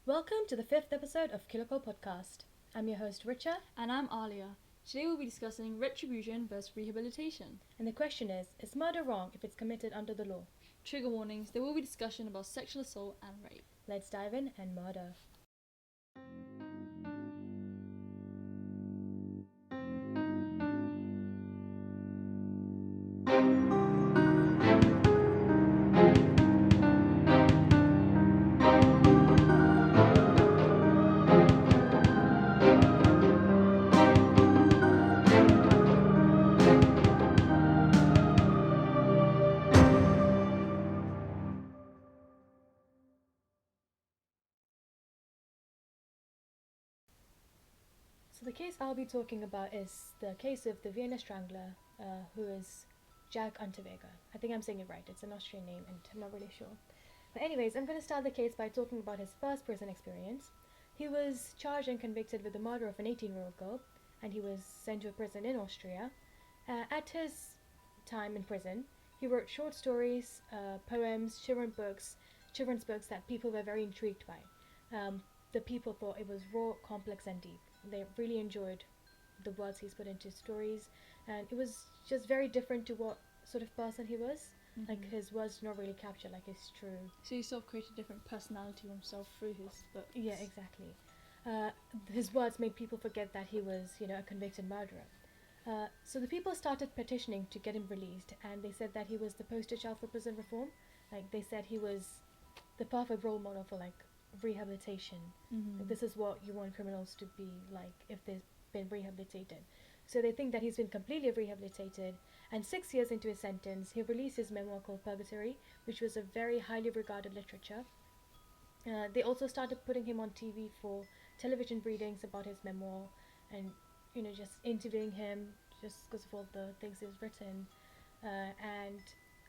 Welcome to the 5th episode of Kiloko Podcast. I'm your host, Richa. And I'm Alia. Today we'll be discussing retribution versus rehabilitation. And the question is murder wrong if it's committed under the law? Trigger warnings, there will be discussion about sexual assault and rape. Let's dive in and murder. So the case I'll be talking about is the case of the Vienna Strangler, who is Jack Unterweger. I think I'm saying it right. It's an Austrian name and I'm not really sure. But anyways, I'm going to start the case by talking about his first prison experience. He was charged and convicted with the murder of an 18-year-old girl, and he was sent to a prison in Austria. At his time in prison, he wrote short stories, poems, children's books that people were very intrigued by. The people thought it was raw, complex, and deep. They really enjoyed the words he's put into stories, and it was just very different to what sort of person he was. Mm-hmm. Like, his words do not really capture like his true. So he sort of created a different personality of himself through his books. Yeah, exactly. His words made people forget that he was, a convicted murderer. So the people started petitioning to get him released, and they said that he was the poster child for prison reform. Like, they said he was the perfect role model for like rehabilitation. Mm-hmm. Like, this is what you want criminals to be like if they've been rehabilitated. So they think that he's been completely rehabilitated, and 6 years into his sentence, he released his memoir called Purgatory, which was a very highly regarded literature. They also started putting him on TV for television readings about his memoir, and just interviewing him just because of all the things he's written. And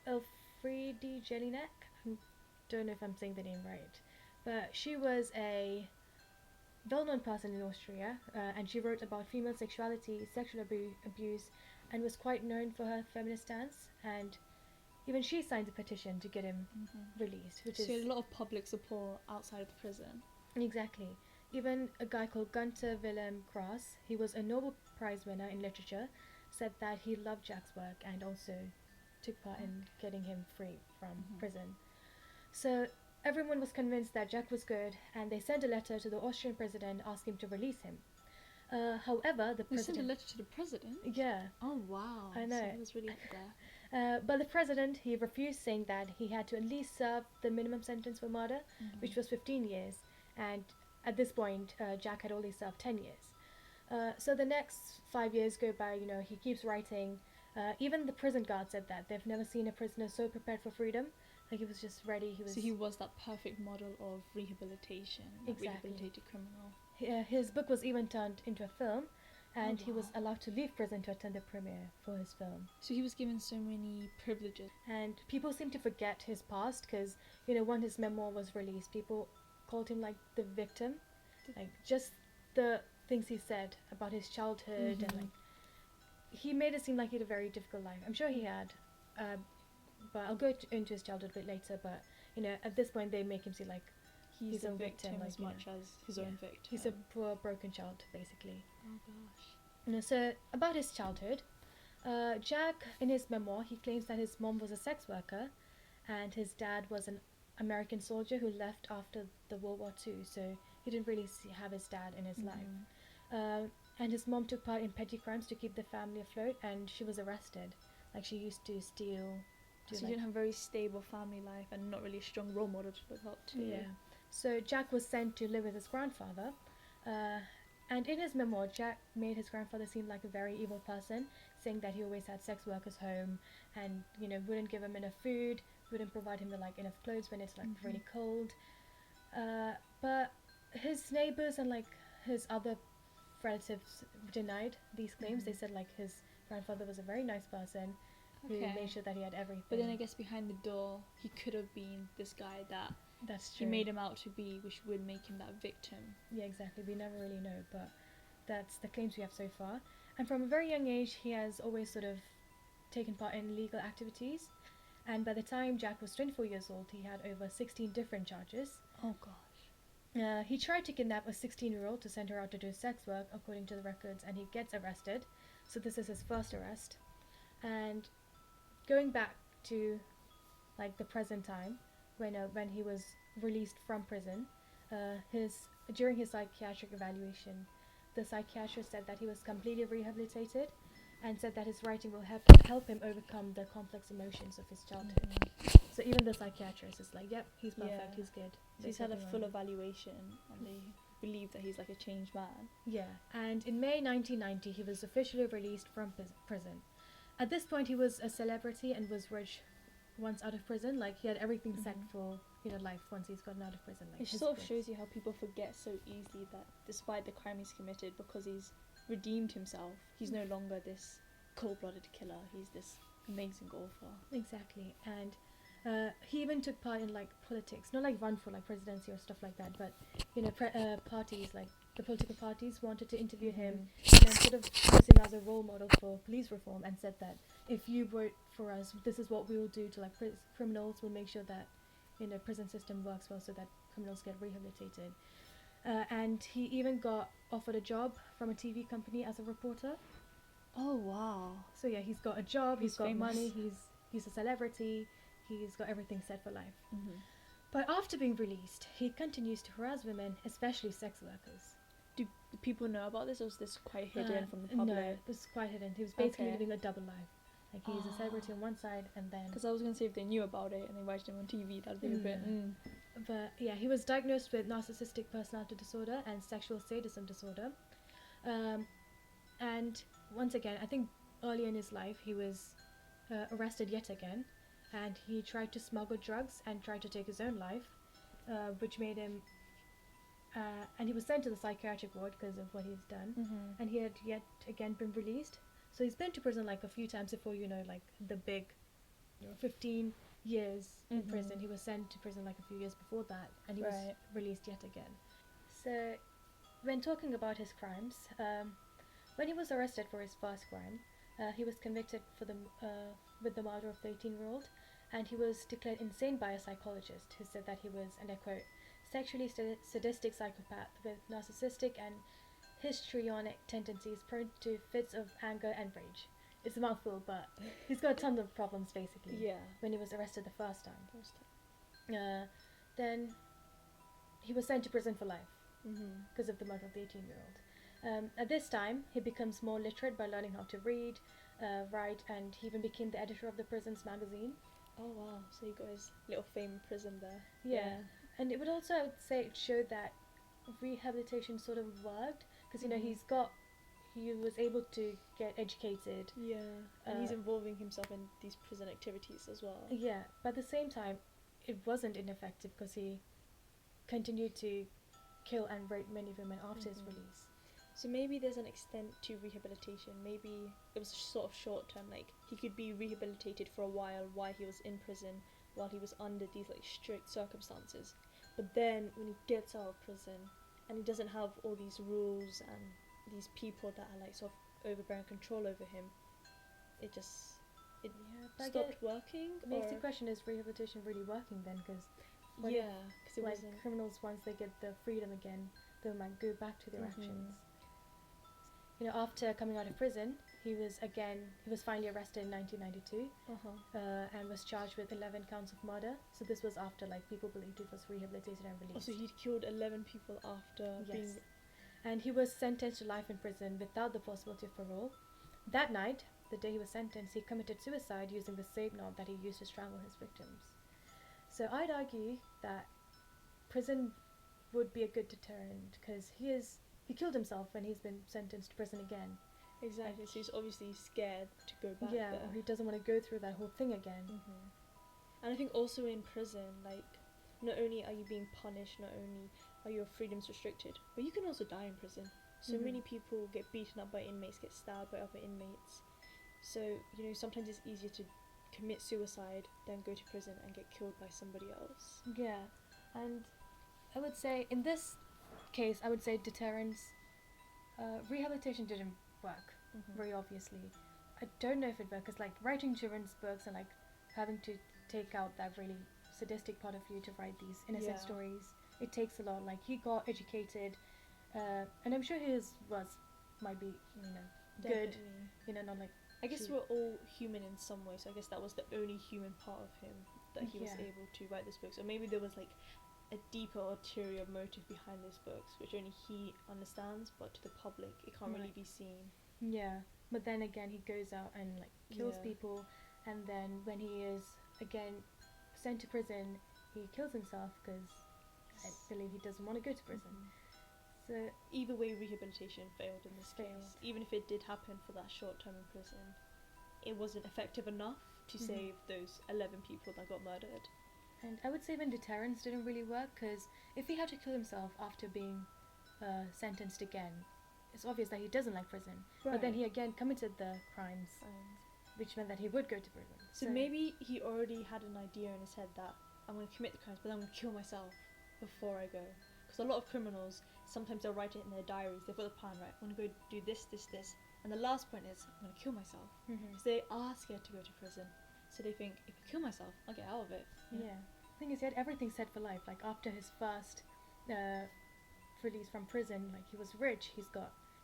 Elfriede Jelinek, I don't know if I'm saying the name right, but she was a well-known person in Austria, and she wrote about female sexuality, sexual abuse, and was quite known for her feminist stance. And even she signed a petition to get him released, which is he had a lot of public support outside of the prison. Exactly. Even a guy called Gunther Wilhelm Grass, he was a Nobel Prize winner in literature, said that he loved Jack's work and also took part in getting him free from prison. So everyone was convinced that Jack was good, and they sent a letter to the Austrian president asking him to release him. However, the They sent a president... letter to the president? Yeah. Oh, wow. I know. So he was really up there. But the president, he refused, saying that he had to at least serve the minimum sentence for murder, which was 15 years. And at this point, Jack had only served 10 years. So the next 5 years go by, he keeps writing. Even the prison guard said that they've never seen a prisoner so prepared for freedom. Like, he was just ready. So he was that perfect model of rehabilitation. Exactly. Rehabilitated criminal. His book was even turned into a film, and he was allowed to leave prison to attend the premiere for his film. So he was given so many privileges. And people seem to forget his past because, when his memoir was released, people called him like the victim. Like, just the things he said about his childhood, and like, he made it seem like he had a very difficult life. I'm sure he had, but I'll go into his childhood a bit later. But at this point, they make him seem like he's a victim like, as much as his own victim. He's a poor, broken child, basically. Oh gosh. So about his childhood, Jack, in his memoir, he claims that his mom was a sex worker, and his dad was an American soldier who left after the World War II. So he didn't really have his dad in his life. And his mom took part in petty crimes to keep the family afloat, and she was arrested. Like, she used to steal. So he didn't have a very stable family life and not really a strong role model to look up to. Yeah. So Jack was sent to live with his grandfather. And in his memoir, Jack made his grandfather seem like a very evil person, saying that he always had sex workers home and, wouldn't give him enough food, wouldn't provide him with like enough clothes when it's like really cold. But his neighbors and like his other relatives denied these claims. They said like his grandfather was a very nice person who made sure that he had everything. But then I guess behind the door, he could have been this guy that That's true. he made him out to be, which would make him that victim. Yeah, exactly. We never really know, but that's the claims we have so far. And from a very young age, he has always sort of taken part in legal activities. And by the time Jack was 24 years old, he had over 16 different charges. Oh gosh. He tried to kidnap a 16-year-old to send her out to do sex work, according to the records, and he gets arrested. So this is his first arrest. And going back to like the present time, when he was released from prison, his during his psychiatric evaluation, the psychiatrist said that he was completely rehabilitated, and said that his writing will help him overcome the complex emotions of his childhood. So even the psychiatrist is like, yep, he's perfect, Yeah. he's good. So he's had a full evaluation, and they believe that he's like a changed man. Yeah, and in May 1990, he was officially released from prison. At this point, he was a celebrity and was rich once out of prison. Like, he had everything set for, life once he's gotten out of prison. Like, It sort of shows you how people forget so easily that despite the crime he's committed, because he's redeemed himself, he's no longer this cold-blooded killer. He's this amazing author. Exactly, and he even took part in like politics, not like run for like presidency or stuff like that, but parties like the political parties wanted to interview him, and then sort of use him as a role model for police reform, and said that if you vote for us, this is what we will do to like criminals. We'll make sure that prison system works well so that criminals get rehabilitated. And he even got offered a job from a TV company as a reporter. Oh wow! So yeah, he's got a job, he's got famous. money, he's a celebrity, he's got everything set for life. Mm-hmm. But after being released, he continues to harass women, especially sex workers. Do people know about this, or is this quite hidden from the public? No, this is quite hidden. He was basically Okay. living a double life. Like, he's a celebrity on one side, and then... Because I was going to say if they knew about it and they watched him on TV, that'd be a bit... But yeah, he was diagnosed with narcissistic personality disorder and sexual sadism disorder. And once again, I think earlier in his life, he was arrested yet again, and he tried to smuggle drugs and tried to take his own life, which made him... and he was sent to the psychiatric ward because of what he's done, and he had yet again been released. So he's been to prison like a few times before, like the big 15 years in prison. He was sent to prison like a few years before that, and he was released yet again. So when talking about his crimes, when he was arrested for his first crime, he was convicted for with the murder of the 18-year-old, and he was declared insane by a psychologist who said that he was, and I quote, sexually sadistic psychopath with narcissistic and histrionic tendencies, prone to fits of anger and rage. It's a mouthful, but he's got tons of problems basically. Yeah. When he was arrested the first time. Then he was sent to prison for life because of the murder of the 18-year-old. At this time, he becomes more literate by learning how to read, write, and he even became the editor of the prison's magazine. Oh wow! So he got his little fame in prison there. Yeah. And it would also, I would say, it showed that rehabilitation sort of worked, because he was able to get educated. Yeah, and he's involving himself in these prison activities as well. Yeah, but at the same time, it wasn't ineffective because he continued to kill and rape many women after his release. So maybe there's an extent to rehabilitation. Maybe it was sort of short term, like he could be rehabilitated for a while he was in prison, while he was under these like strict circumstances. But then when he gets out of prison and he doesn't have all these rules and these people that are like sort of overbearing control over him, it stopped working. Makes the question, is rehabilitation really working then? Because like criminals, once they get their freedom again, they might go back to their actions. After coming out of prison, he was finally arrested in 1992 and was charged with 11 counts of murder. So this was after like people believed he was rehabilitated and released. So he'd killed 11 people after being... And he was sentenced to life in prison without the possibility of parole. That night, the day he was sentenced, he committed suicide using the same knot that he used to strangle his victims. So I'd argue that prison would be a good deterrent, because he killed himself when he's been sentenced to prison again. Exactly, so he's obviously scared to go back there. Or he doesn't want to go through that whole thing again. And I think also in prison, like, not only are you being punished, not only are your freedoms restricted, but you can also die in prison. So many people get beaten up by inmates, get stabbed by other inmates. So, sometimes it's easier to commit suicide than go to prison and get killed by somebody else. Yeah, and I would say in this case, deterrence, rehabilitation didn't work very obviously. I don't know if it worked, because like writing children's books and like having to take out that really sadistic part of you to write these innocent stories, it takes a lot. Like he got educated, and I'm sure his was might be good. Definitely. Not like I guess she- we're all human in some way, so I guess that was the only human part of him that he was Yeah. able to write this book. So maybe there was like a deeper ulterior motive behind those books, which only he understands, but to the public it can't really Right. be seen. Yeah, but then again, he goes out and like kills Yeah. people, and then when he is again sent to prison, he kills himself because I believe he doesn't want to go to prison. Mhm. So Either way, rehabilitation failed in this Failed. case. Even if it did happen for that short time in prison, it wasn't effective enough to Mhm. save those 11 people that got murdered. And I would say even deterrence didn't really work because if he had to kill himself after being sentenced again, it's obvious that he doesn't like prison. But then he again committed the crimes, which meant that he would go to prison. So maybe he already had an idea in his head that I'm going to commit the crimes, but then I'm going to kill myself before I go. Because a lot of criminals, sometimes they'll write it in their diaries. They've got a plan, right? I'm going to go do this, this, this. And the last point is, I'm going to kill myself. Mhm. Because they are scared to go to prison. So they think, if I kill myself, I'll get out of it. Yeah. The thing is, he had everything set for life. Like after his first release from prison, like he was rich.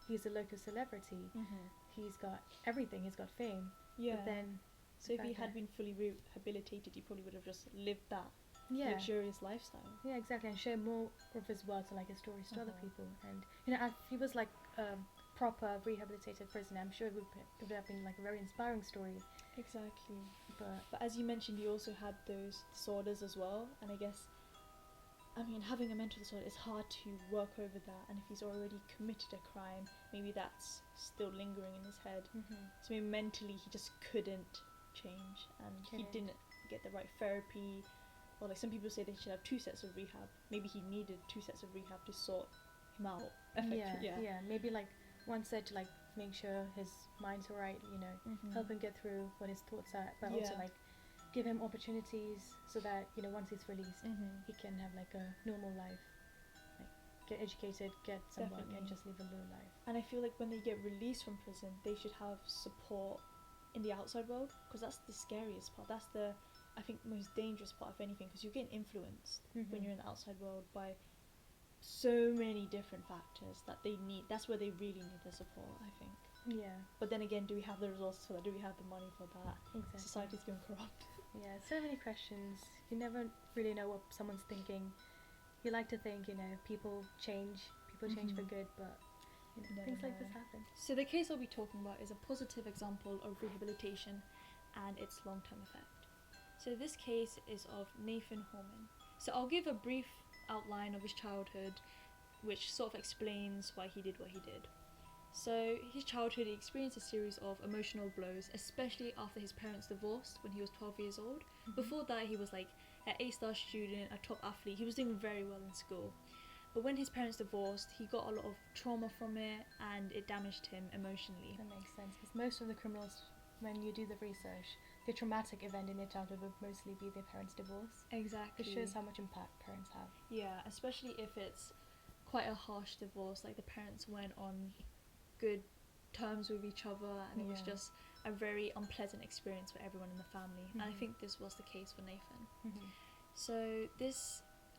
He's a local celebrity. Mm-hmm. He's got everything. He's got fame. Yeah. But then So if he fact had that- been fully rehabilitated, he probably would have just lived that yeah, luxurious lifestyle. yeah, exactly, and share more of his words and like his stories to other Uh-huh. people. And if he was like proper rehabilitated prisoner, I'm sure it would have been like a very inspiring story. Exactly. But But as you mentioned, he also had those disorders as well, and I guess, I mean, having a mental disorder, it's hard to work over that, and if he's already committed a crime, maybe that's still lingering in his head. So maybe mentally he just couldn't change, and he Couldn't. didn't get the right therapy, or like some people say they should have 2 sets of rehab. Maybe he needed 2 sets of rehab to sort him out. yeah, maybe like one set to like make sure his mind's alright, Mhm. help him get through what his thoughts are, but also Yeah. like give him opportunities so that once he's released, Mhm. he can have like a normal life, like get educated, get some work, and Definitely. just live a low life. And I feel like when they get released from prison, they should have support in the outside world, because that's the scariest part. That's the, I think, most dangerous part of anything, because you're getting influenced when you're in the outside world by so many different factors that they need. That's where they really need the support, I think. Yeah, But then again, do we have the resources for that? Do we have the money for that? exactly. Society's going corrupt. Yeah, so many questions. You never really know what someone's thinking. You like to think, people change for Mhm. good, but Never things like this know. happen. So the case I'll be talking about is a positive example of rehabilitation and its long-term effect. So this case is of Nathan Horman. So I'll give a brief outline of his childhood, which sort of explains why he did what he did. So his childhood, he experienced a series of emotional blows, especially after his parents divorced when he was 12 years old. Before that, he was like an A-star student, a top athlete. He was doing very well in school. But when his parents divorced, he got a lot of trauma from it, and it damaged him emotionally. That makes sense, because most of the criminals, when you do the research, the traumatic event in their childhood would mostly be their parents' divorce. Exactly. It shows how much impact parents have. Yeah, especially if it's quite a harsh divorce, like the parents went on good terms with each other, and it was Yeah. just a very unpleasant experience for everyone in the family. And I Mhm. think this was the case for Nathan. So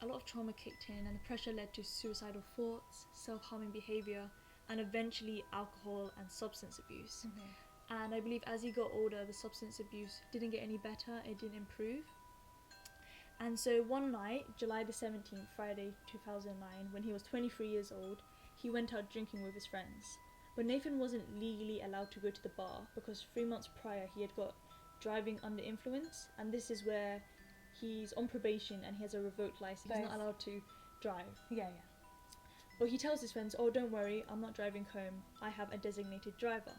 a lot of trauma kicked in, and the pressure led to suicidal thoughts, self-harming behavior, and eventually alcohol and substance abuse. And I believe as he got older, the substance abuse didn't get any better, it didn't improve. And so one night, July the 17th, Friday 2009, when he was 23 years old, he went out drinking with his friends. But Nathan wasn't legally allowed to go to the bar because 3 months prior he had got driving under influence, and this is where he's on probation and he has a revoked license. He's not Nice. allowed to drive. Yeah. But he tells his friends, "Oh, don't worry, I'm not driving home. I have a designated driver."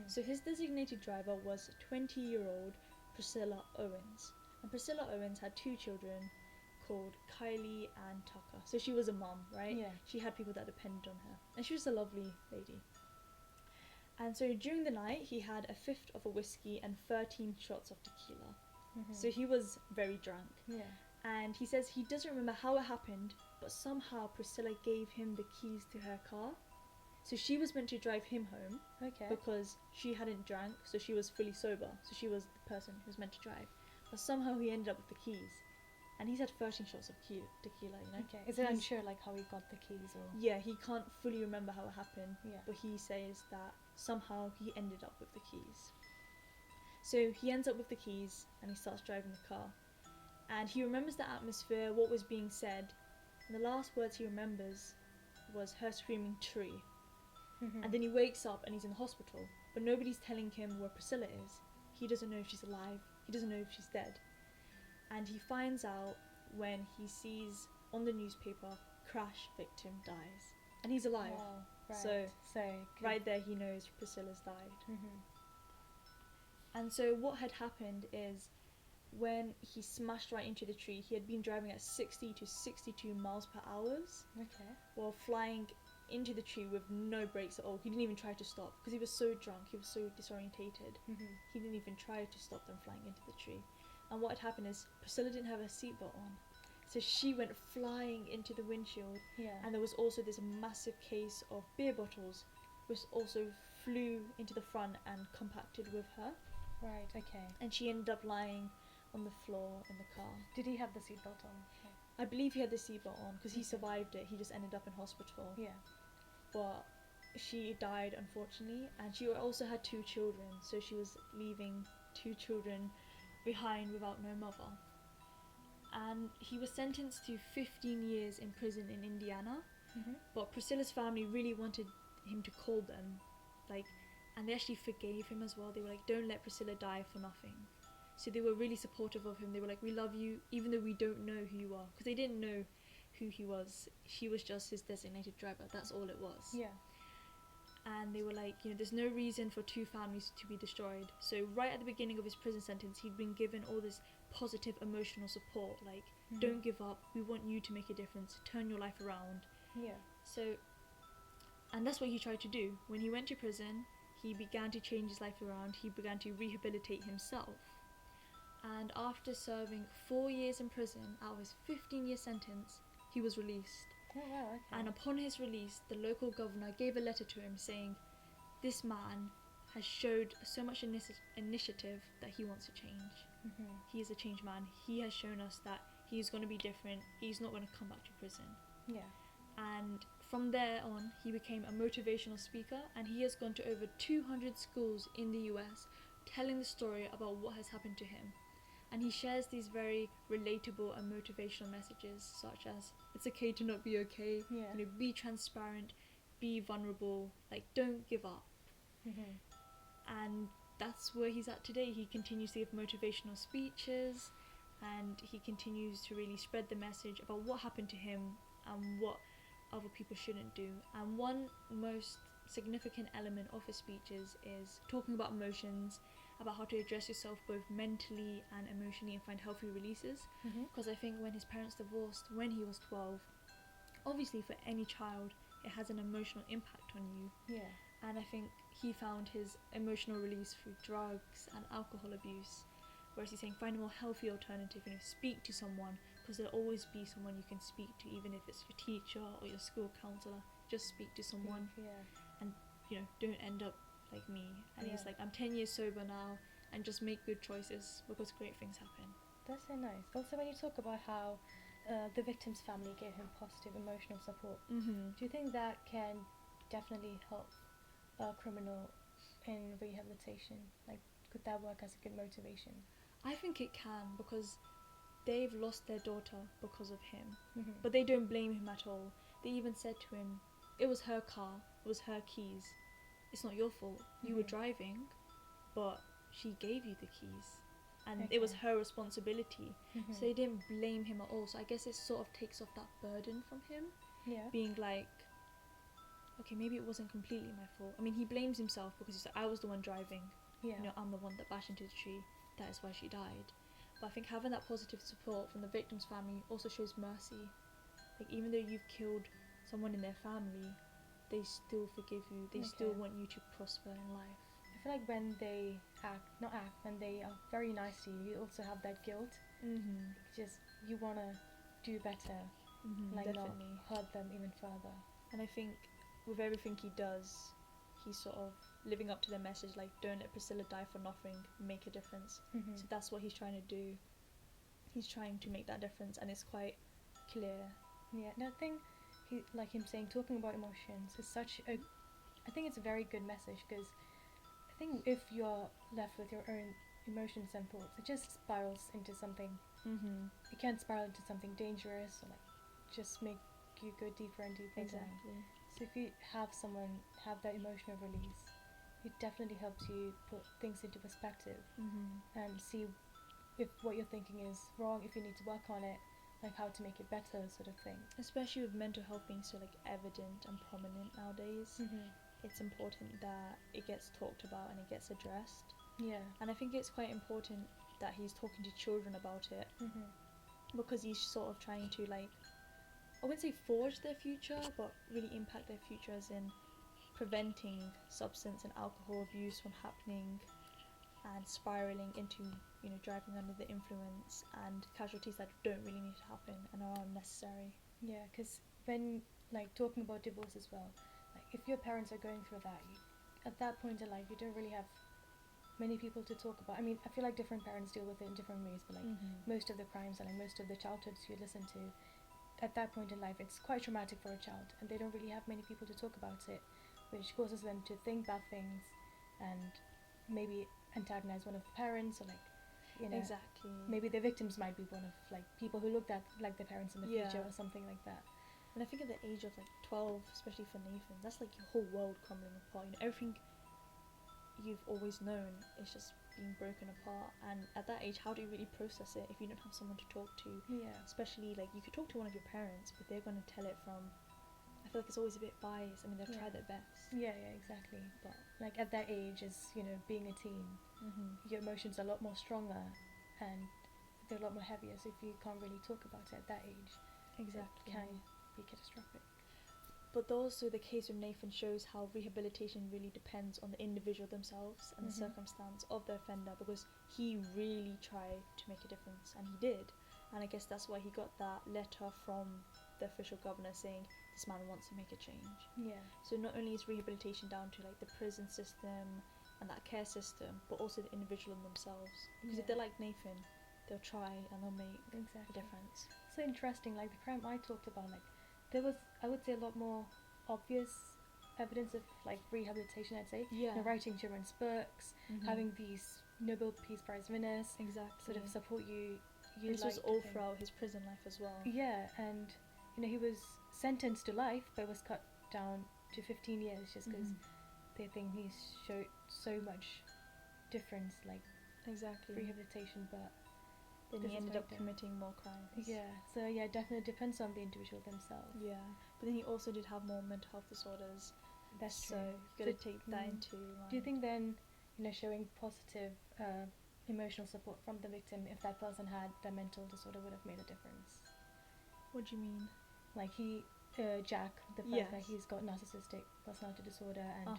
So his designated driver was 20-year-old Priscilla Owens. And Priscilla Owens had 2 children called Kylie and Tucker. So she was a mom, right? Yeah. She had people that depended on her. And she was a lovely lady. And so during the night, he had a fifth of a whiskey and 13 shots of tequila. So he was very drunk. Yeah. And he says he doesn't remember how it happened, but somehow Priscilla gave him the keys to her car. So she was meant to drive him home Okay. because she hadn't drank, so she was fully sober. So she was the person who was meant to drive. But somehow he ended up with the keys. and he's had 13 shots of tequila, Okay. Is it He's- unsure like how he got the keys or? Yeah, he can't fully remember how it happened, Yeah. but he says that somehow he ended up with the keys. So he ends up with the keys and he starts driving the car. And he remembers the atmosphere, what was being said, and the last words he remembers was her screaming tree. Mhm. And then he wakes up and he's in the hospital, but nobody's telling him where Priscilla is. He doesn't know if she's alive, he doesn't know if she's dead. And he finds out when he sees on the newspaper, crash victim dies. And he's alive. Oh, right. So, so right there he knows Priscilla's died. Mhm. And so what had happened is when he smashed right into the tree, he had been driving at 60 to 62 miles per hour Okay. while flying into the tree with no brakes at all. He didn't even try to stop because he was so drunk, he was so disorientated. Mhm. He didn't even try to stop them flying into the tree. And what had happened is Priscilla didn't have her seatbelt on, so she went flying into the windshield. Yeah. And there was also this massive case of beer bottles which also flew into the front and compacted with her, Right. Okay. and she ended up lying on the floor in the car. Did he have the seatbelt on? I believe he had the seatbelt on because he Okay. survived it. He just ended up in hospital. Yeah. But she died, unfortunately, and she also had 2 children, so she was leaving 2 children behind without no mother. And he was sentenced to 15 years in prison in Indiana, Mhm. but Priscilla's family really wanted him to call them, like, and they actually forgave him as well. They were like, don't let Priscilla die for nothing. So they were really supportive of him. They were like, we love you even though we don't know who you are, because they didn't know who he was. She was just his designated driver, that's all it was. Yeah. And they were like, there's no reason for 2 families to be destroyed. So right at the beginning of his prison sentence, he'd been given all this positive emotional support, like, Mhm. don't give up, we want you to make a difference, turn your life around. Yeah. So, and that's what he tried to do. When he went to prison, he began to change his life around, he began to rehabilitate himself. And after serving 4 years in prison out of his 15-year sentence, he was released. Oh wow. Okay. And upon his release, the local governor gave a letter to him saying, this man has showed so much initiative that he wants to change. Mhm. He is a changed man. He has shown us that he's going to be different. He's not going to come back to prison. Yeah. And from there on, he became a motivational speaker, and he has gone to over 200 schools in the US telling the story about what has happened to him. And he shares these very relatable and motivational messages, such as it's okay to not be okay, Yeah. be transparent, be vulnerable, like, don't give up. Mhm. And that's where he's at today. He continues to give motivational speeches, and he continues to really spread the message about what happened to him and what other people shouldn't do. And one most significant element of his speeches is talking about emotions, about how to address yourself both mentally and emotionally and find healthy releases. Mhm. Because I think when his parents divorced when he was 12, obviously for any child it has an emotional impact on you. Yeah. And I think he found his emotional release through drugs and alcohol abuse, whereas he's saying find a more healthy alternative, speak to someone, because there'll always be someone you can speak to, even if it's your teacher or your school counsellor. Just speak to someone, Yeah. don't end up like me. And he's Yeah. like, I'm 10 years sober now, and just make good choices because great things happen. That's so nice. Also, when you talk about how the victim's family gave him positive emotional support, Mm-hmm. do you think that can definitely help a criminal in rehabilitation? Like, could that work as a good motivation? I think it can, because they've lost their daughter because of him. Mhm. But they don't blame him at all. They even said to him, it was her car, it was her keys. It's not your fault. You were Mhm. driving, but she gave you the keys. And it was Okay. her responsibility. Mhm. So they didn't blame him at all. So I guess it sort of takes off that burden from him, Yeah. being like, okay, maybe it wasn't completely my fault. I mean, he blames himself because he's like, I was the one driving. Yeah. I'm the one that bashed into the tree. That is why she died. But I think having that positive support from the victim's family also shows mercy. Like, even though you've killed someone in their family, they still forgive you. They still Okay. want you to prosper in life. I feel like when they when they are very nice to you, you also have that guilt. Mm-hmm. Just you wanna do better, like Definitely. not hurt them even further. And I think with everything he does, he's sort of living up to the message, like, don't let Priscilla die for nothing, make a difference. Mhm. So that's what he's trying to do. he's trying to make that difference, and it's quite clear. Yeah, and I think he, like him saying, talking about emotions is such a, I think it's a very good message, because I think if you're left with your own emotions and thoughts, it just spirals into something. Mm-hmm. It can spiral into something dangerous, or like just make you go deeper and deeper. Exactly. So if you have someone have that emotional release, it definitely helps you put things into perspective Mm-hmm. and see if what you're thinking is wrong, if you need to work on it, like how to make it better, sort of thing. Especially with mental health being so like evident and prominent nowadays, it's important that it gets talked about and it gets addressed. Yeah. And I think it's quite important that he's talking to children about it, because he's sort of trying to, like, I wouldn't say forge their future, but really impact their future, as in preventing substance and alcohol abuse from happening and spiraling into, you know, driving under the influence and casualties that don't really need to happen and are unnecessary. Yeah, because when, like, talking about divorce as well, like, if your parents are going through that, at that point in life, you don't really have many people to talk about. I mean, I feel like different parents deal with it in different ways, but like most of the crimes and like most of the childhoods you listen to, at that point in life, it's quite traumatic for a child, and they don't really have many people to talk about it, which causes them to think bad things and maybe antagonize one of the parents, or like, you know, Exactly. maybe the victims might be one of like people who looked at like their parents in the future or something like that. And I think at the age of like 12, especially for Nathan, that's like your whole world crumbling apart. You know, everything you've always known is just being broken apart. And at that age, how do you really process it if you don't have someone to talk to? Yeah. Especially, like, you could talk to one of your parents, but they're going to tell it from, I feel like it's always a bit biased. I mean, they'll try their best. Yeah, exactly. But like at that age, as you know, being a teen, your emotions are a lot more stronger and they're a lot more heavier. So if you can't really talk about it at that age, exactly, it can be catastrophic. But also the case with Nathan shows how rehabilitation really depends on the individual themselves and the circumstance of the offender, because he really tried to make a difference, and he did. And I guess that's why he got that letter from the official governor saying this man wants to make a change. Yeah. So not only is rehabilitation down to like the prison system and that care system, but also the individual themselves. Because if they're like Nathan, they'll try and they'll make a difference. So interesting, like the crime I talked about, like there was, I would say, a lot more obvious evidence of like rehabilitation, I'd say. Yeah. You know, writing children's books, having these Nobel Peace Prize winners sort of support you. This was all throughout his prison life as well. Yeah, and you know, he was sentenced to life but was cut down to 15 years just because they think he showed so much difference, like rehabilitation, but then he ended up committing more crimes. Yeah, so yeah, it definitely depends on the individual themselves. Yeah, but then he also did have more mental health disorders. That's true. So you got to take that into mind. Do you think then, you know, showing positive emotional support from the victim, if that person had the mental disorder, would have made a difference? What do you mean? Like Jack, the fact that he's got narcissistic personality disorder, and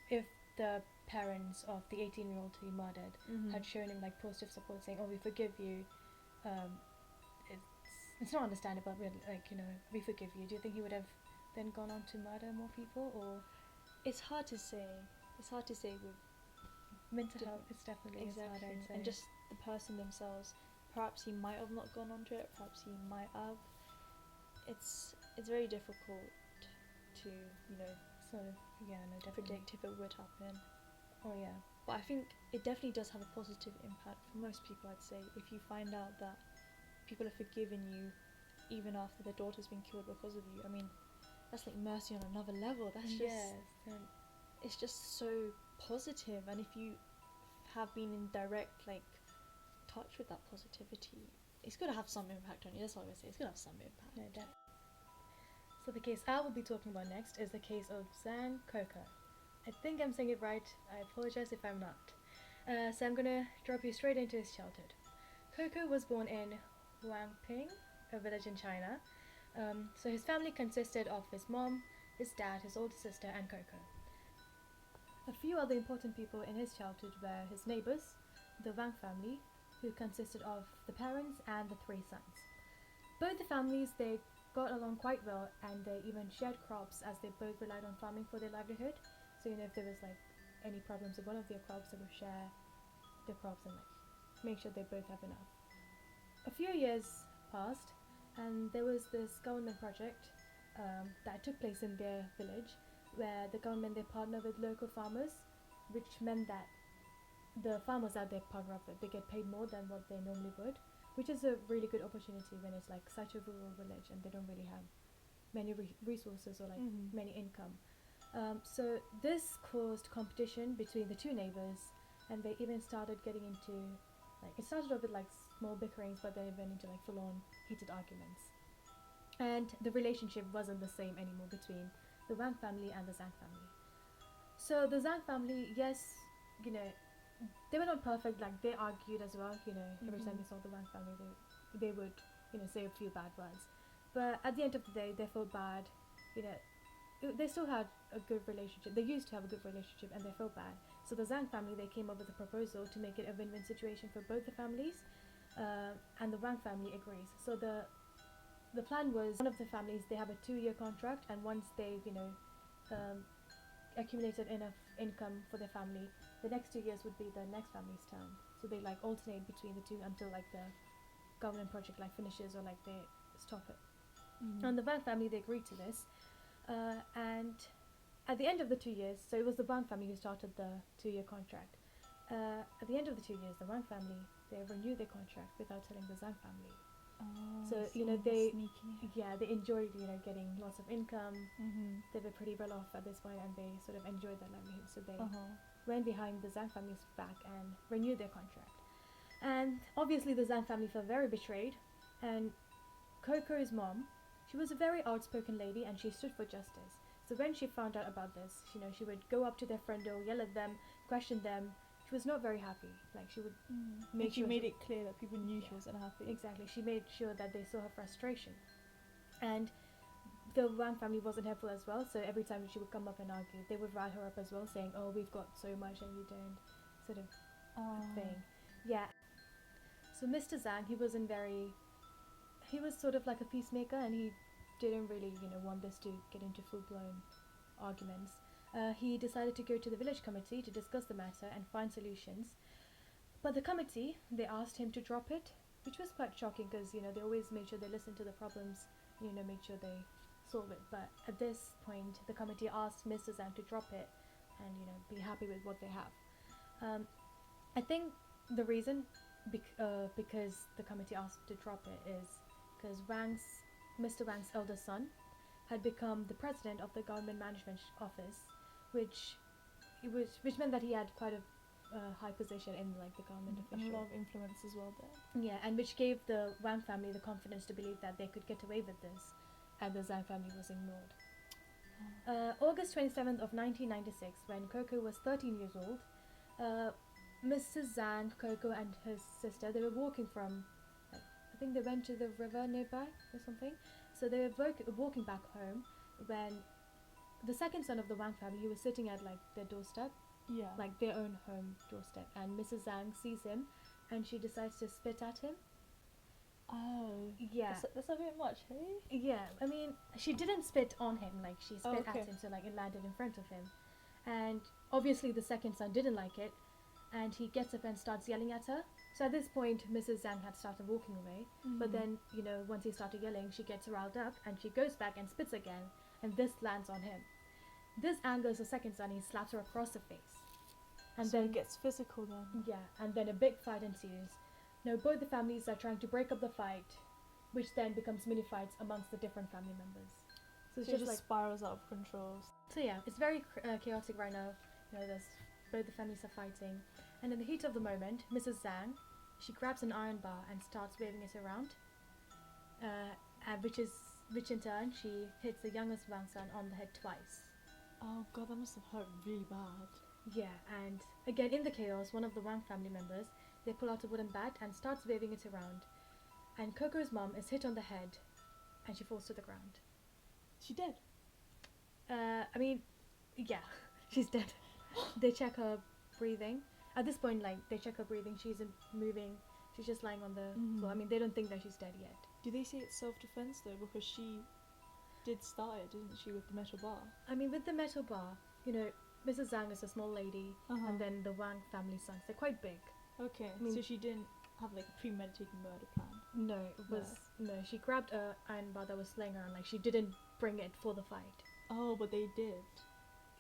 if the parents of the 18-year-old who he murdered had shown him like positive support, saying, "Oh, we forgive you," it's not understandable, but like, you know, we forgive you. Do you think he would have then gone on to murder more people, or? It's hard to say. It's hard to say with mental health. It's definitely hard, I'd say. And just the person themselves. Perhaps he might have not gone onto it. Perhaps he might have. It's very difficult to, you know, sort of, predict if it would happen. Oh yeah. But I think it definitely does have a positive impact for most people, I'd say. If you find out that people have forgiven you even after their daughter's been killed because of you, I mean, that's like mercy on another level. That's just it's just so positive. And if you have been in direct like touch with that positivity, it's gonna have some impact on you. That's all I say. It's gonna have some impact. No, definitely. So the case I will be talking about next is the case of Zhang Coco. I think I'm saying it right. I apologize if I'm not. So I'm gonna drop you straight into his childhood. Coco was born in Huangping, a village in China. So his family consisted of his mom, his dad, his older sister, and Coco. A few other important people in his childhood were his neighbors, the Wang family, who consisted of the parents and the three sons. Both the families, they got along quite well, and they even shared crops as they both relied on farming for their livelihood. So, you know, if there was like any problems with one of their crops, they would share the crops and like make sure they both have enough. a few years passed, and there was this government project that took place in their village, where the government they partner with local farmers, which meant that the farmers that they partner up with they get paid more than what they normally would, which is a really good opportunity when it's like such a rural village and they don't really have many resources or like many income. So this caused competition between the two neighbors, and they even started getting into like it started off with like small bickerings, but then it went into like full-on heated arguments. And the relationship wasn't the same anymore between the Wang family and the Zhang family. So the Zhang family, yes, you know, they were not perfect. Like they argued as well. You know, every time they saw the Wang family, they would say a few bad words. But at the end of the day, they felt bad. You know, they still had a good relationship. They used to have a good relationship, and they felt bad. So the Zhang family they came up with a proposal to make it a win-win situation for both the families, and the Wang family agrees. So the plan was one of the families they have a 2-year contract, and once they've um, accumulated enough income for their family, the next 2 years would be the next family's turn. So they like alternate between the two until like the government project like finishes or like they stop it. And the Wang family they agreed to this, and at the end of the 2 years, so it was the Wang family who started the 2-year contract. At the end of the 2 years, the Wang family they renewed their contract without telling the Zhang family. So they sneaky. they enjoyed getting lots of income. They were pretty well off at this point, and they sort of enjoyed their livelihood. So they went behind the Zhang family's back and renewed their contract. And obviously, the Zhang family felt very betrayed. And Coco's mom, she was a very outspoken lady, and she stood for justice. So when she found out about this, she would go up to their front door, yell at them, question them. She was not very happy. Like she would make she sure made it clear that people knew she wasn't happy. Exactly. She made sure that they saw her frustration. And the Wang family wasn't helpful as well, so every time she would come up and argue, they would rile her up as well, saying, "Oh, we've got so much and you don't," sort of thing. Yeah. So Mr. Zhang, he was sort of like a peacemaker, and he didn't really, want this to get into full-blown arguments. He decided to go to the village committee to discuss the matter and find solutions. But the committee, they asked him to drop it, which was quite shocking because, they always made sure they listened to the problems, made sure they solve it. But at this point, the committee asked Mr. Zhang to drop it and, be happy with what they have. I think the reason because the committee asked to drop it is because Mr. Wang's eldest son had become the president of the government management office, which meant that he had quite a high position in like the government official. And a lot of influence as well there. Yeah, and which gave the Wang family the confidence to believe that they could get away with this, and the Zhang family was ignored. August 27th of 1996, when Coco was 13 years old, Mr. Zhang, Coco, and his sister, they were walking from, I think they went to the river nearby or something. So they were walking back home when the second son of the Wang family, he was sitting at like their doorstep, like their own home doorstep, and Mrs. Zhang sees him, and she decides to spit at him. Oh, yeah, that's a bit much, hey? Yeah, I mean, she didn't spit on him, like she spit at him, so like it landed in front of him, and obviously the second son didn't like it, and he gets up and starts yelling at her. So at this point, Mrs. Zhang had started walking away, but then, once he started yelling, she gets riled up, and she goes back and spits again, and this lands on him. This angers the second son, he slaps her across the face. And so then it gets physical then? Yeah, and then a big fight ensues. Now both the families are trying to break up the fight, which then becomes mini fights amongst the different family members. So it just like spirals out of control. So yeah, it's very chaotic right now. There's both the families are fighting, and in the heat of the moment, Mrs. Zhang, she grabs an iron bar and starts waving it around, which in turn she hits the youngest Wang son on the head twice. Oh god, that must have hurt really bad. Yeah, and again in the chaos, one of the Wang family members, they pull out a wooden bat and starts waving it around, and Coco's mom is hit on the head, and she falls to the ground. She dead? I mean, yeah, she's dead. They check her breathing. At this point, like, they check her breathing. She isn't moving. She's just lying on the floor. I mean, they don't think that she's dead yet. Do they say it's self-defense though? Because she did start it, didn't she, with the metal bar? I mean, with the metal bar, Mrs. Zhang is a small lady, and then the Wang family sons, they're quite big. Okay, I mean, so she didn't have like a premeditated murder plan. No, it was no. She grabbed a iron bar that was laying around. Like she didn't bring it for the fight. Oh, but they did.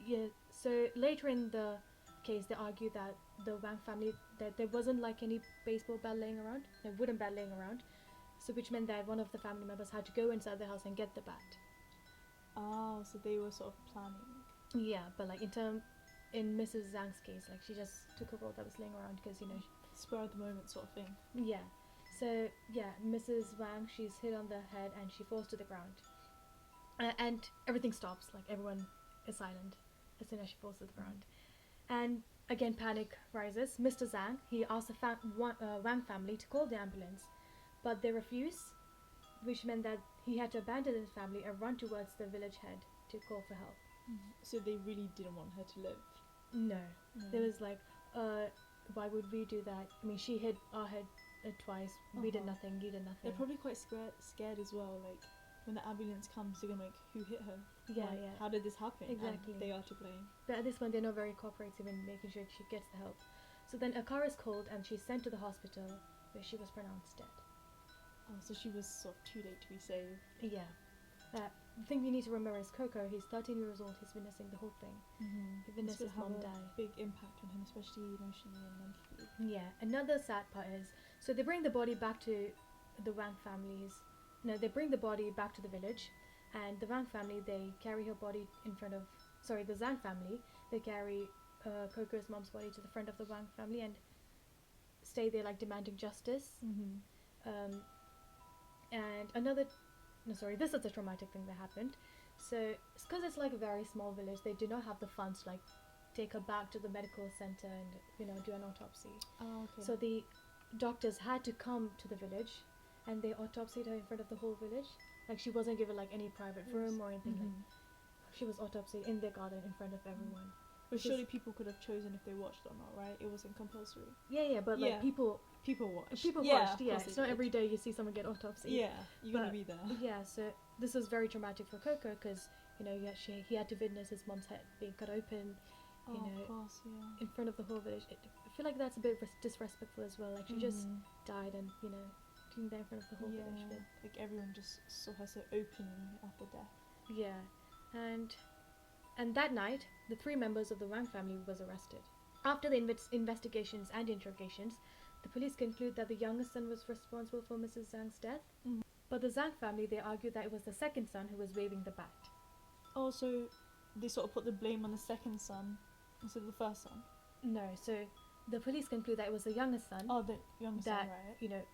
Yeah. So later in the case, they argue that the Wang family that there wasn't like any baseball bat laying around, no wooden bat laying around. So which meant that one of the family members had to go inside the house and get the bat. Oh, so they were sort of planning. Yeah, but like in Mrs. Zhang's case, like she just took a roll that was laying around because Spur of the moment sort of thing. yeah. So yeah, Mrs. Wang, she's hit on the head and she falls to the ground, and everything stops. Like everyone is silent as soon as she falls to the ground, and again panic rises. Mr. Zhang, he asks the Wang family to call the ambulance, but they refuse, which meant that he had to abandon his family and run towards the village head to call for help. So they really didn't want her to live. No, there was like, why would we do that? I mean, she hit our head twice. We did nothing. You did nothing. They're probably quite scared as well. Like when the ambulance comes, they're gonna be like, who hit her? Yeah, like, yeah. How did this happen? Exactly. And they are to blame. But at this point, they're not very cooperative in making sure she gets the help. So then a car is called and she's sent to the hospital, where she was pronounced dead. Oh, so she was sort of too late to be saved. Yeah. The thing you need to remember is Coco. He's 13 years old. He's witnessing the whole thing. He witnessed his mom die. Big impact on him, especially emotionally and mentally. Yeah. Another sad part is, so they bring the body back to the Wang families. No, they bring the body back to the village, and the Wang family, they carry her body in front of. Sorry, the Zhang family, they carry Coco's mom's body to the front of the Wang family and stay there like demanding justice. And another. No, sorry, this is a traumatic thing that happened. So, because it's like a very small village, they do not have the funds to like take her back to the medical center and do an autopsy. Oh, okay. So the doctors had to come to the village, and they autopsied her in front of the whole village. Like she wasn't given like any private room or anything. Like she was autopsied in their garden in front of everyone. But surely people could have chosen if they watched or not, right? It wasn't compulsory. Yeah, but like people watched. watched. Yeah, it's not every day you see someone get autopsied. Yeah, you gotta be there. Yeah, so this was very traumatic for Coco because he had to witness his mom's head being cut open. Of course, yeah. In front of the whole village. I feel like that's a bit disrespectful as well. Like she just died and being there in front of the whole village. But like everyone just saw her so openly after death. yeah, and that night, the 3 members of the Wang family was arrested. After the investigations and interrogations, the police conclude that the youngest son was responsible for Mrs. Zhang's death. But the Zhang family, they argued that it was the second son who was waving the bat. Oh, so they sort of put the blame on the second son instead of the first son? No, so the police conclude that it was the youngest son. Oh, the youngest son, right?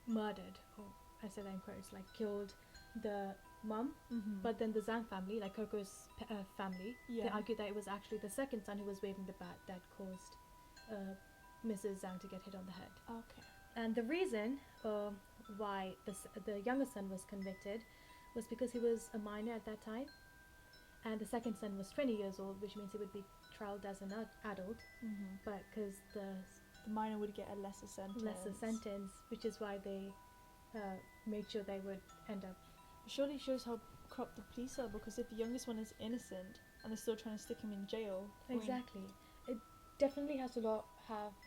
Murdered, or I say that in quotes, like killed the mum. But then the Zhang family, like Coco's family, they argued that it was actually the second son who was waving the bat that caused Mrs. Zhang to get hit on the head. Okay. And the reason why the youngest son was convicted was because he was a minor at that time, and the second son was 20 years old, which means he would be trialed as an adult. But because the minor would get a lesser sentence. Which is why they made sure they would end up. Surely shows how corrupt the police are, because if the youngest one is innocent and they're still trying to stick him in jail. Exactly. It definitely have a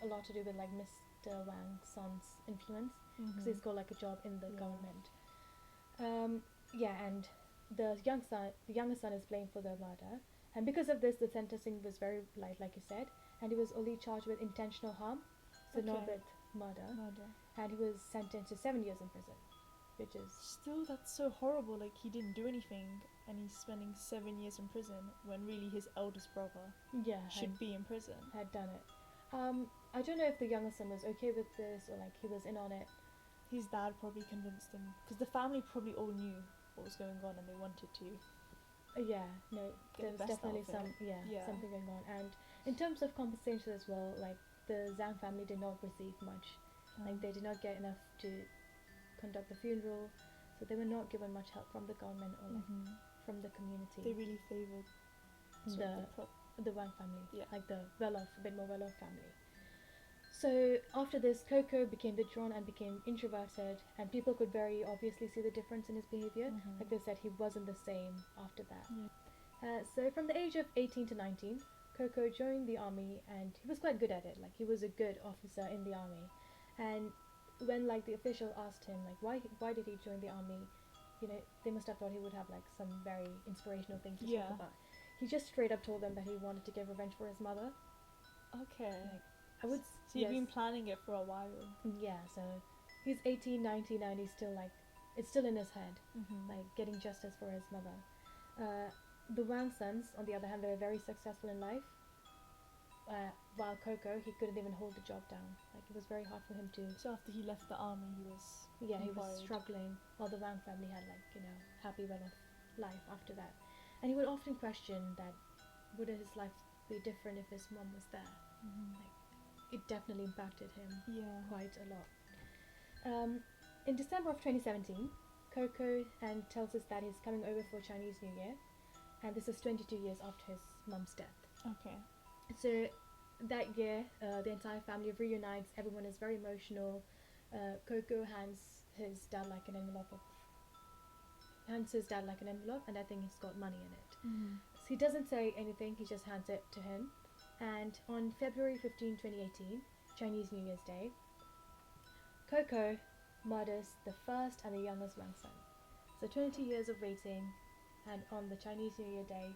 lot to do with like Mr. Wang's son's influence, because he's got like a job in the government. And the youngest son is blamed for the murder, and because of this, the sentencing was very light, like you said, and he was only charged with intentional harm, so not with murder, and he was sentenced to 7 years in prison, which is still, that's so horrible. Like he didn't do anything, and he's spending 7 years in prison when really his eldest brother should be in prison. Had done it. I don't know if the younger son was okay with this or like he was in on it. His dad probably convinced him, because the family probably all knew what was going on and they wanted to. There was definitely something going on. And in terms of compensation as well, like the Zhang family did not receive much. Like they did not get enough to conduct the funeral, so they were not given much help from the government or like from the community. They really favoured the Wang family, like the a bit more well-off family. So after this, Coco became withdrawn and became introverted, and people could very obviously see the difference in his behaviour. Like they said, he wasn't the same after that. So from the age of 18 to 19, Coco joined the army, and he was quite good at it. Like he was a good officer in the army, and when like the official asked him like why did he join the army, they must have thought he would have like some very inspirational thing to Yeah. talk about. He just straight up told them that he wanted to get revenge for his mother. Okay. Like, I would. So you've been planning it for a while. Yeah. So he's 18, 19, and he's still like, it's still in his head, like getting justice for his mother. The Wang sons, on the other hand, they were very successful in life. While Coco, he couldn't even hold the job down. Like it was very hard for him to. So after he left the army, he was. Yeah, he was employed. struggling. While the Wang family had like happy well off life after that, and he would often question that would his life be different if his mom was there. Like it definitely impacted him quite a lot. In December of 2017, Coco and tells us that he's coming over for Chinese New Year, and this is 22 years after his mom's death. Okay. So that year, the entire family reunites. Everyone is very emotional. Coco hands his dad like an envelope, and I think it's got money in it. So he doesn't say anything. He just hands it to him. And on February 15, 2018, Chinese New Year's Day, Coco murders the first and the youngest Wang son. So 22 years of waiting, and on the Chinese New Year day,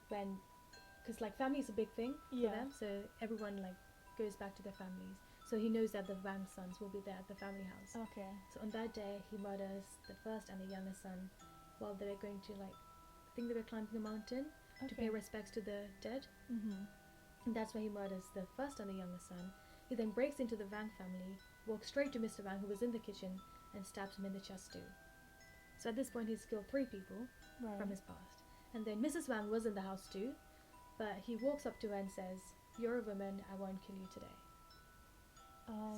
because like family is a big thing for them, so everyone like goes back to their families. So he knows that the Wang sons will be there at the family house. Okay. So on that day, he murders the first and the youngest son while they were going to I think they were climbing a mountain to pay respects to the dead. And that's where he murders the first and the youngest son. He then breaks into the Wang family, walks straight to Mr. Wang, who was in the kitchen, and stabs him in the chest too. So at this point, he's killed 3 people from his past. And then Mrs. Wang was in the house too, but he walks up to her and says, "You're a woman, I won't kill you today."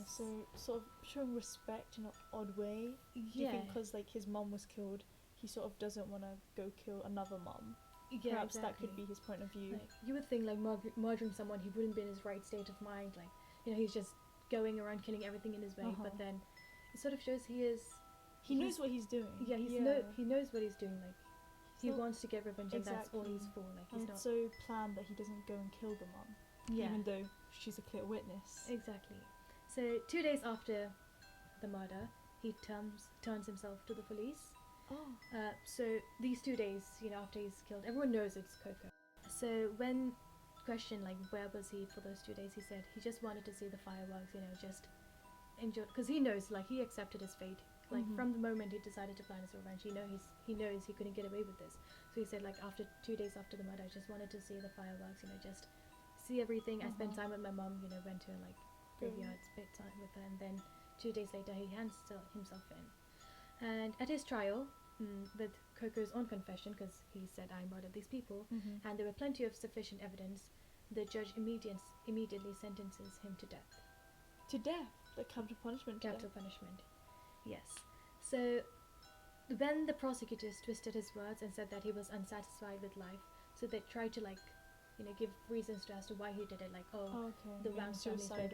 So sort of showing respect in an odd way. Do you think because like his mom was killed, he sort of doesn't want to go kill another mom? Yeah, Perhaps exactly. that could be his point of view. Like, you would think like murdering someone, he wouldn't be in his right state of mind. Like he's just going around killing everything in his way. But then it sort of shows he knows what he's doing. Yeah, he knows what he's doing. Like he wants to get revenge, and that's all he's for. Like he's and not it's so planned that he doesn't go and kill the mom, even though she's a clear witness. Exactly. So 2 days after the murder, he turns himself to the police. So these 2 days, after he's killed, everyone knows it's Coco. So when questioned, like, where was he for those 2 days, he said he just wanted to see the fireworks, just enjoy, because he knows, like, he accepted his fate. Like, from the moment he decided to plan his revenge, he knows he couldn't get away with this. So he said, like, after 2 days after the murder, I just wanted to see the fireworks, just see everything. I spent time with my mom, went to, like, graveyard, spent time with her, and then 2 days later, he hands himself in. And at his trial, with Coco's own confession, because he said, I murdered these people, and there were plenty of sufficient evidence, the judge immediately sentences him to death. To death? Like capital punishment? Capital punishment, yes. So when the prosecutors twisted his words and said that he was unsatisfied with life, so they tried to, like, give reasons as to why he did it, like, the Wang family.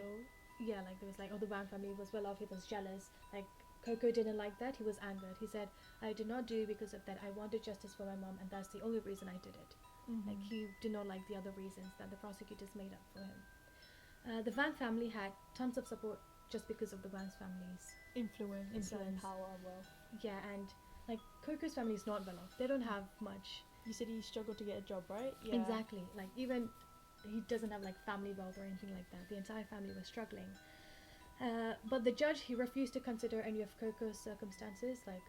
Yeah, like there was like, the Wang family was well off, he was jealous. Like, Coco didn't like that, he was angered. He said, I did not do because of that. I wanted justice for my mom, and that's the only reason I did it. Like, he did not like the other reasons that the prosecutors made up for him. The Wang family had tons of support just because of the Wang family's influence and power and wealth. Yeah, and like Coco's family is not well off. They don't have much. You said he struggled to get a job, right? Yeah. Exactly. Like, even he doesn't have like family wealth or anything like that. The entire family was struggling. But the judge, he refused to consider any of Coco's circumstances. Like,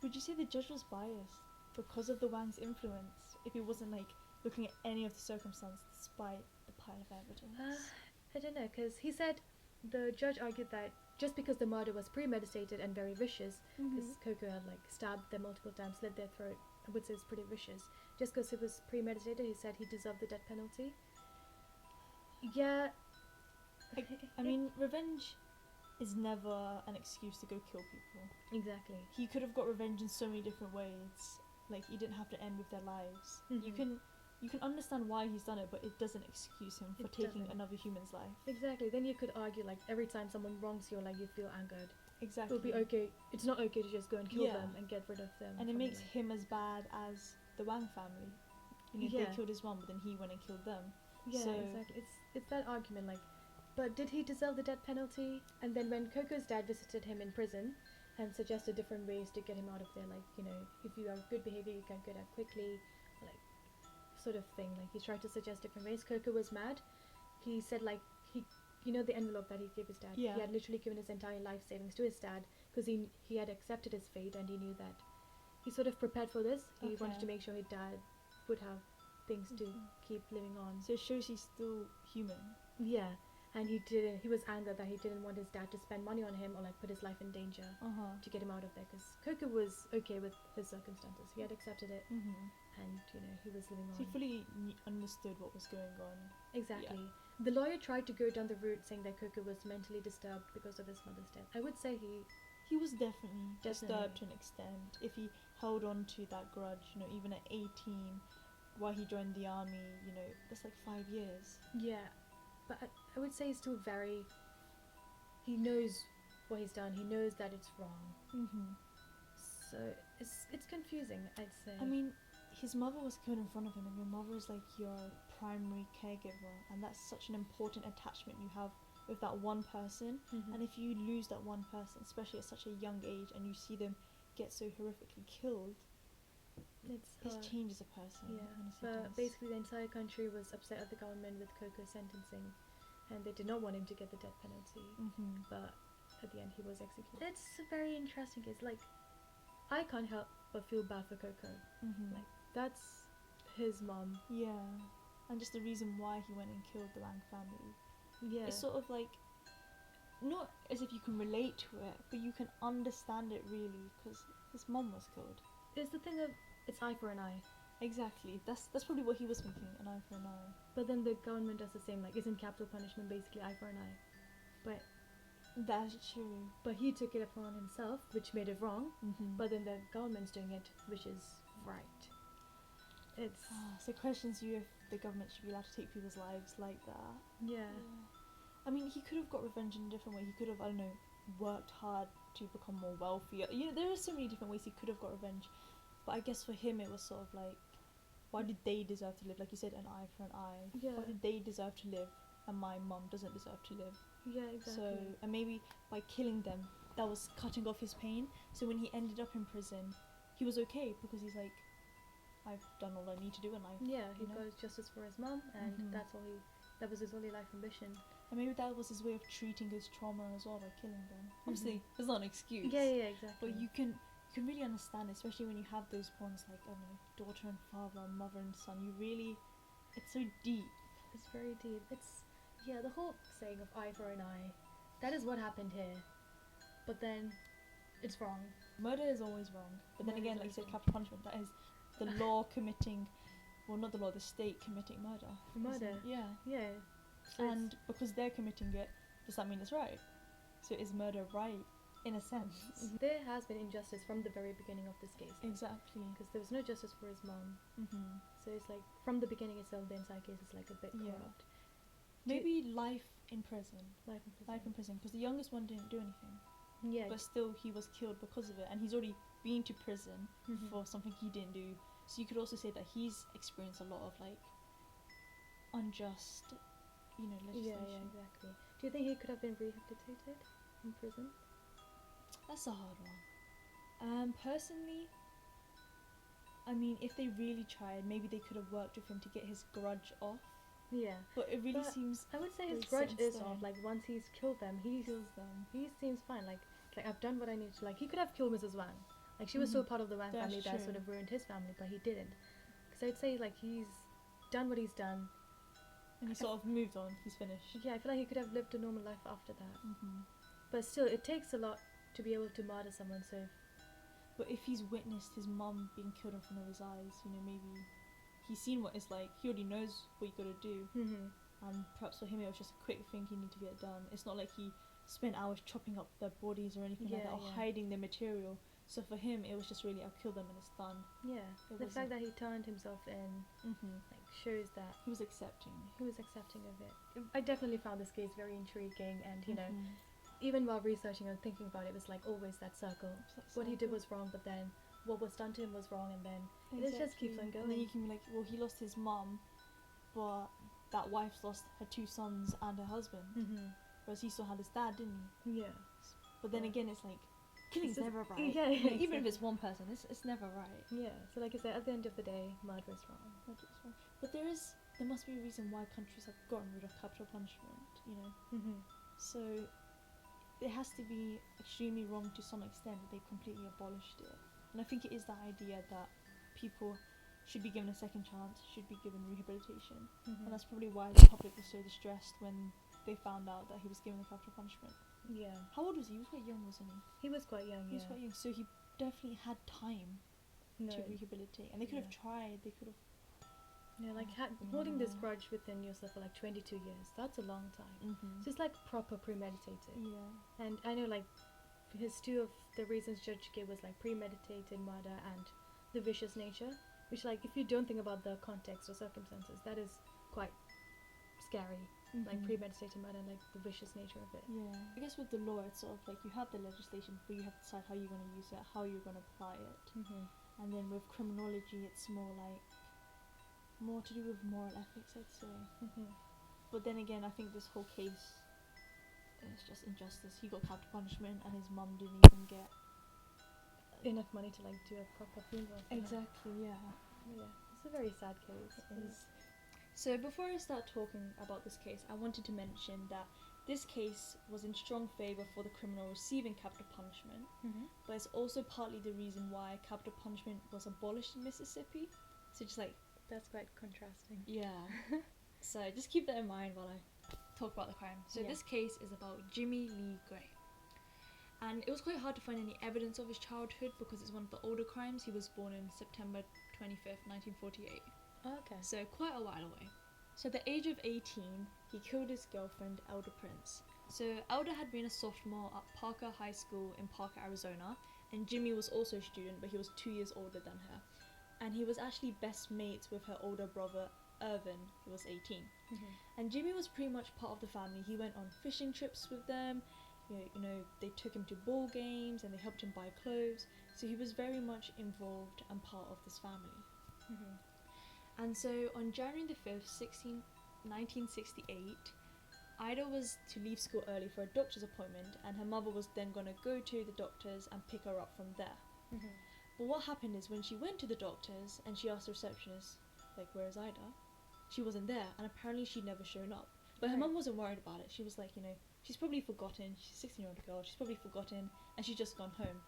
would you say the judge was biased because of the Wang's influence? If he wasn't like looking at any of the circumstances despite the pile of evidence? I don't know, because he said the judge argued that just because the murder was premeditated and very vicious, because Coco had like stabbed them multiple times, slit their throat, I would say it's pretty vicious. Just because it was premeditated, he said he deserved the death penalty. Yeah. I mean, revenge is never an excuse to go kill people. Exactly. He could have got revenge in so many different ways. Like, he didn't have to end with their lives. You can understand why he's done it, but it doesn't excuse him for taking another human's life. Exactly. Then you could argue, like, every time someone wrongs you, like, you feel angered. Exactly. It would be okay. It's not okay to just go and kill them and get rid of them. And it makes him as bad as the Wang family. They killed his mom, but then he went and killed them. Yeah, exactly. It's that argument, like, But did he deserve the death penalty? And then when Coco's dad visited him in prison and suggested different ways to get him out of there, like, you know, if you have good behavior, you can get out quickly, like, sort of thing. Like, he tried to suggest different ways. Coco was mad. He said, like, you know, the envelope that he gave his dad? Yeah. He had literally given his entire life savings to his dad because he had accepted his fate and he knew that he sort of prepared for this. He wanted to make sure his dad would have things to keep living on. So it shows he's still human. Yeah. And he was angered that he didn't want his dad to spend money on him or like put his life in danger to get him out of there, because Coco was okay with his circumstances. He had accepted it, and you know, he was living on. So he fully understood what was going on. Exactly. Yeah. The lawyer tried to go down the route saying that Coco was mentally disturbed because of his mother's death. I would say he was definitely disturbed to an extent. If he held on to that grudge, you know, even at 18, while he joined the army, you know, that's like 5 years. Yeah. But I would say he's still he knows what he's done. He knows that it's wrong. So it's confusing, I'd say. I mean, his mother was killed in front of him, and your mother is like your primary caregiver, and that's such an important attachment you have with that one person. And if you lose that one person, especially at such a young age, and you see them get so horrifically killed, it changes a person. Yeah, but basically the entire country was upset at the government with Coco's sentencing, and they did not want him to get the death penalty. But at the end, he was executed. It's a very interesting case. Like, I can't help but feel bad for Coco. Like, that's his mom. Yeah, and just the reason why he went and killed the Wang family. Yeah, it's sort of like, not as if you can relate to it, but you can understand it really, because his mom was killed. It's the thing of, it's eye for an eye. Exactly. That's probably what he was thinking, an eye for an eye. But then the government does the same, like, isn't capital punishment basically eye for an eye? But that's true. But he took it upon himself, which made it wrong. But then the government's doing it, which is right. It's so questions you if the government should be allowed to take people's lives like that. Yeah. I mean, he could have got revenge in a different way. He could have, I don't know, worked hard to become more wealthy. You know, there are so many different ways he could have got revenge. But I guess for him it was sort of like, why did they deserve to live? Like you said, an eye for an eye. Yeah. Why did they deserve to live and my mum doesn't deserve to live? Yeah, exactly. So, and maybe by killing them, that was cutting off his pain. So when he ended up in prison, he was okay because he's like, I've done all I need to do in life. Yeah, he got justice for his mum, and that was his only life ambition. And maybe that was his way of treating his trauma as well, by killing them. Obviously, it's not an excuse. Yeah, exactly. But you can really understand, especially when you have those bonds like, I don't know, daughter and father, mother and son. It's so deep. It's very deep. The whole saying of eye for an eye, that is what happened here. But then, it's wrong. Murder is always wrong. But then again, like you said, capital punishment, that is the law committing, well, not the law, the state committing murder. Murder? Yeah. Yeah. So and because they're committing it, does that mean it's right? So is murder right, in a sense? There has been injustice from the very beginning of this case. Exactly. Because there was no justice for his mom. So it's like, from the beginning itself, the entire case is like a bit corrupt. Maybe life in prison. Life in prison. Because the youngest one didn't do anything. Yeah. But still, he was killed because of it. And he's already been to prison for something he didn't do. So you could also say that he's experienced a lot of, like, unjust, legislation. Yeah, exactly. Do you think he could have been rehabilitated in prison? That's a hard one. Personally, I mean, if they really tried, maybe they could have worked with him to get his grudge off. Yeah. But it really seems... I would say his grudge is off. Like, once he's killed them, he seems fine. Like, I've done what I need to. Like, he could have killed Mrs. Wang. Like, she was still part of the Wang family that sort of ruined his family, but he didn't. Because I'd say, like, he's done what he's done. And he sort of moved on. He's finished. Yeah, I feel like he could have lived a normal life after that. But still, it takes a lot to be able to murder someone, so... But if he's witnessed his mum being killed in front of his eyes, maybe he's seen what it's like. He already knows what you gotta do. And perhaps for him it was just a quick thing he needed to get done. It's not like he spent hours chopping up their bodies or anything like that, or hiding the material. So for him it was just really, I'll kill them and it's done. Yeah, the fact that he turned himself in like shows that he was accepting of it. I definitely found this case very intriguing, and you know, even while researching and thinking about it, it was like always that circle. What he did was wrong, but then what was done to him was wrong, and then it just keeps on going. And then you can be like, well, he lost his mum, but that wife's lost her 2 sons and her husband, whereas he still had his dad, didn't he? Yeah. But then Yeah. again, it's like killing's It's just- never right. yeah, You know, even if exactly. it's one person, it's never right. Yeah. So like I said, at the end of the day, murder is wrong. But there must be a reason why countries have gotten rid of capital punishment. You know, so it has to be extremely wrong to some extent that they've completely abolished it. And I think it is the idea that people should be given a second chance, should be given rehabilitation. And that's probably why the public was so distressed when they found out that he was given the capital punishment. Yeah. How old was he? He was quite young, wasn't he? He was quite young. He was quite young, so he definitely had time No. to rehabilitate. And they could have Yeah. tried, they could have... Yeah, like holding this grudge within yourself for like 22 years. That's a long time. So it's like proper premeditated. Yeah. And I know like his 2 of the reasons Judge gave was like premeditated murder and the vicious nature, which like if you don't think about the context or circumstances, that is quite scary. Like premeditated murder and like the vicious nature of it. Yeah. I guess with the law, it's sort of like you have the legislation, but you have to decide how you're going to use it, how you're going to apply it. And then with criminology, it's more to do with moral ethics, I'd say. But then again, I think this whole case is just injustice. He got capital punishment, and his mum didn't even get Enough money to like do a proper funeral. for her. exactly. Yeah. Yeah, it's a very sad case. It is. So before I start talking about this case, I wanted to mention that this case was in strong favour for the criminal receiving capital punishment, but it's also partly the reason why capital punishment was abolished in Mississippi. So just like, That's quite contrasting. yeah. So just keep that in mind while I talk about the crime. So Yeah. this case is about Jimmy Lee Gray. And it was quite hard to find any evidence of his childhood because it's one of the older crimes. He was born in September 25th, 1948. Oh, okay. So quite a while away. So at the age of 18, he killed his girlfriend, Elder Prince. So Elder had been a sophomore at Parker High School in Parker, Arizona, and Jimmy was also a student, but he was 2 years older than her. And he was actually best mates with her older brother, Irvin, who was 18. And Jimmy was pretty much part of the family. He went on fishing trips with them. You know, they took him to ball games and they helped him buy clothes. So he was very much involved and part of this family. And so on January the 5th, 1968, Ida was to leave school early for a doctor's appointment, and her mother was then going to go to the doctor's and pick her up from there. But what happened is when she went to the doctor's and she asked the receptionist, like, where's Ida? She wasn't there, and apparently she'd never shown up. But her Right. mum wasn't worried about it. She was like, you know, she's probably forgotten. She's a 16-year-old girl. She's probably forgotten, and she's just gone home.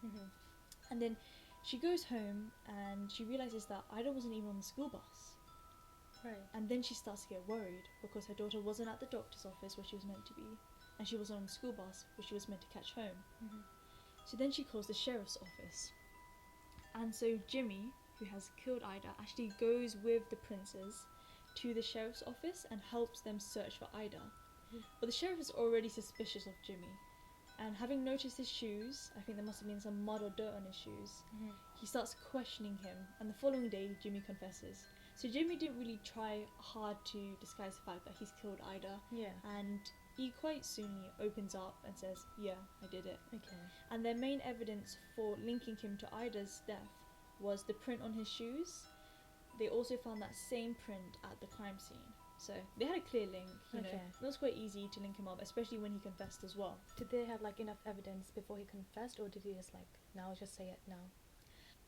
And then she goes home and she realizes that Ida wasn't even on the school bus. Right. And then she starts to get worried because her daughter wasn't at the doctor's office where she was meant to be, and she wasn't on the school bus where she was meant to catch home. So then she calls the sheriff's office. And so Jimmy, who has killed Ida, actually goes with the princes to the sheriff's office and helps them search for Ida. But the sheriff is already suspicious of Jimmy. And having noticed his shoes, I think there must have been some mud or dirt on his shoes, he starts questioning him, and the following day Jimmy confesses. So Jimmy didn't really try hard to disguise the fact that he's killed Ida, Yeah. and he quite soonly opens up and says, yeah, I did it. Okay. And their main evidence for linking him to Ida's death was the print on his shoes. They also found that same print at the crime scene. So they had a clear link, you know. Okay. It was quite easy to link him up, especially when he confessed as well. Did they have like enough evidence before he confessed, or did he just like, now just say it now?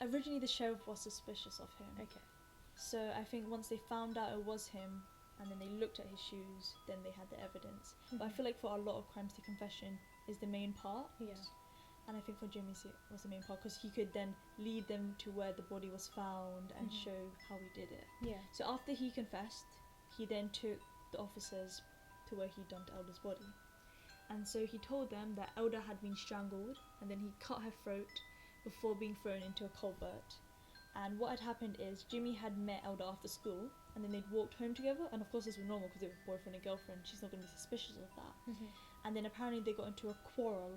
Originally the sheriff was suspicious of him. Okay. So I think once they found out it was him, and then they looked at his shoes, then they had the evidence. But I feel like for a lot of crimes, the confession is the main part. Yeah. And I think for Jimmy's it was the main part because he could then lead them to where the body was found and show how he did it. Yeah. So after he confessed, he then took the officers to where he dumped Elder's body. And so he told them that Elder had been strangled, and then he cut her throat before being thrown into a culvert. And what had happened is Jimmy had met Elder after school, and then they'd walked home together, and of course this was normal because they were boyfriend and girlfriend. She's not going to be suspicious of that. And then apparently they got into a quarrel,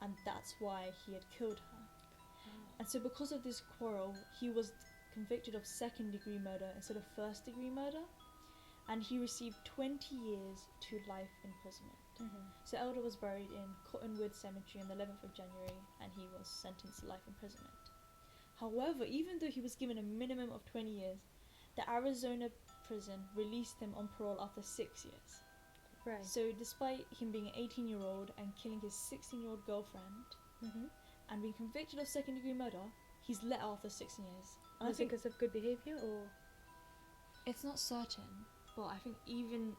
and that's why he had killed her. And so because of this quarrel, he was convicted of second-degree murder instead of first-degree murder, and he received 20 years to life imprisonment. So Elder was buried in Cottonwood Cemetery on the 11th of January, and he was sentenced to life imprisonment. However, even though he was given a minimum of 20 years, the Arizona prison released him on parole after 6 years. Right. So despite him being an 18-year-old and killing his 16-year-old girlfriend Mm-hmm. and being convicted of second-degree murder, he's let out after 16 years. And Was I think it because of good behavior or? it's not certain, but I think even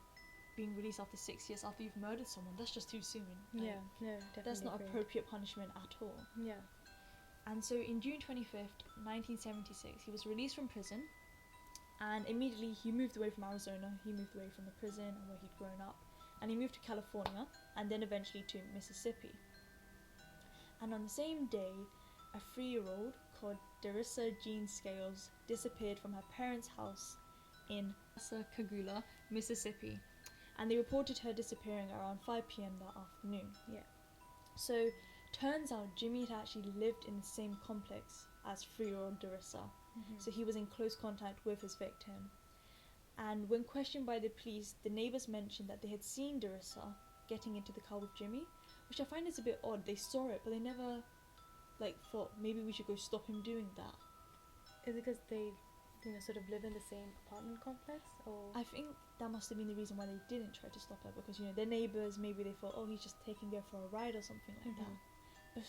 being released after 6 years after you've murdered someone, that's just too soon. Like, Yeah. No, definitely. that's not agreed. appropriate punishment at all. Yeah. And so in June 25th, 1976, he was released from prison, and immediately he moved away from Arizona, he moved away from the prison and where he'd grown up, and he moved to California, and then eventually to Mississippi. And on the same day, a 3-year-old called Darissa Jean Scales disappeared from her parents' house in Pascagoula, Mississippi, and they reported her disappearing around 5 p.m. that afternoon. Yeah. So, turns out Jimmy had actually lived in the same complex as 3-year-old Darissa, Mm-hmm. so he was in close contact with his victim. And when questioned by the police, the neighbours mentioned that they had seen Darissa getting into the car with Jimmy, which I find is a bit odd. They saw it, but they never thought maybe we should go stop him doing that. Is it because they, sort of live in the same apartment complex, or? I think that must have been the reason why they didn't try to stop her, because their neighbours, maybe they thought, oh, he's just taking her for a ride or something like Mhm. that. But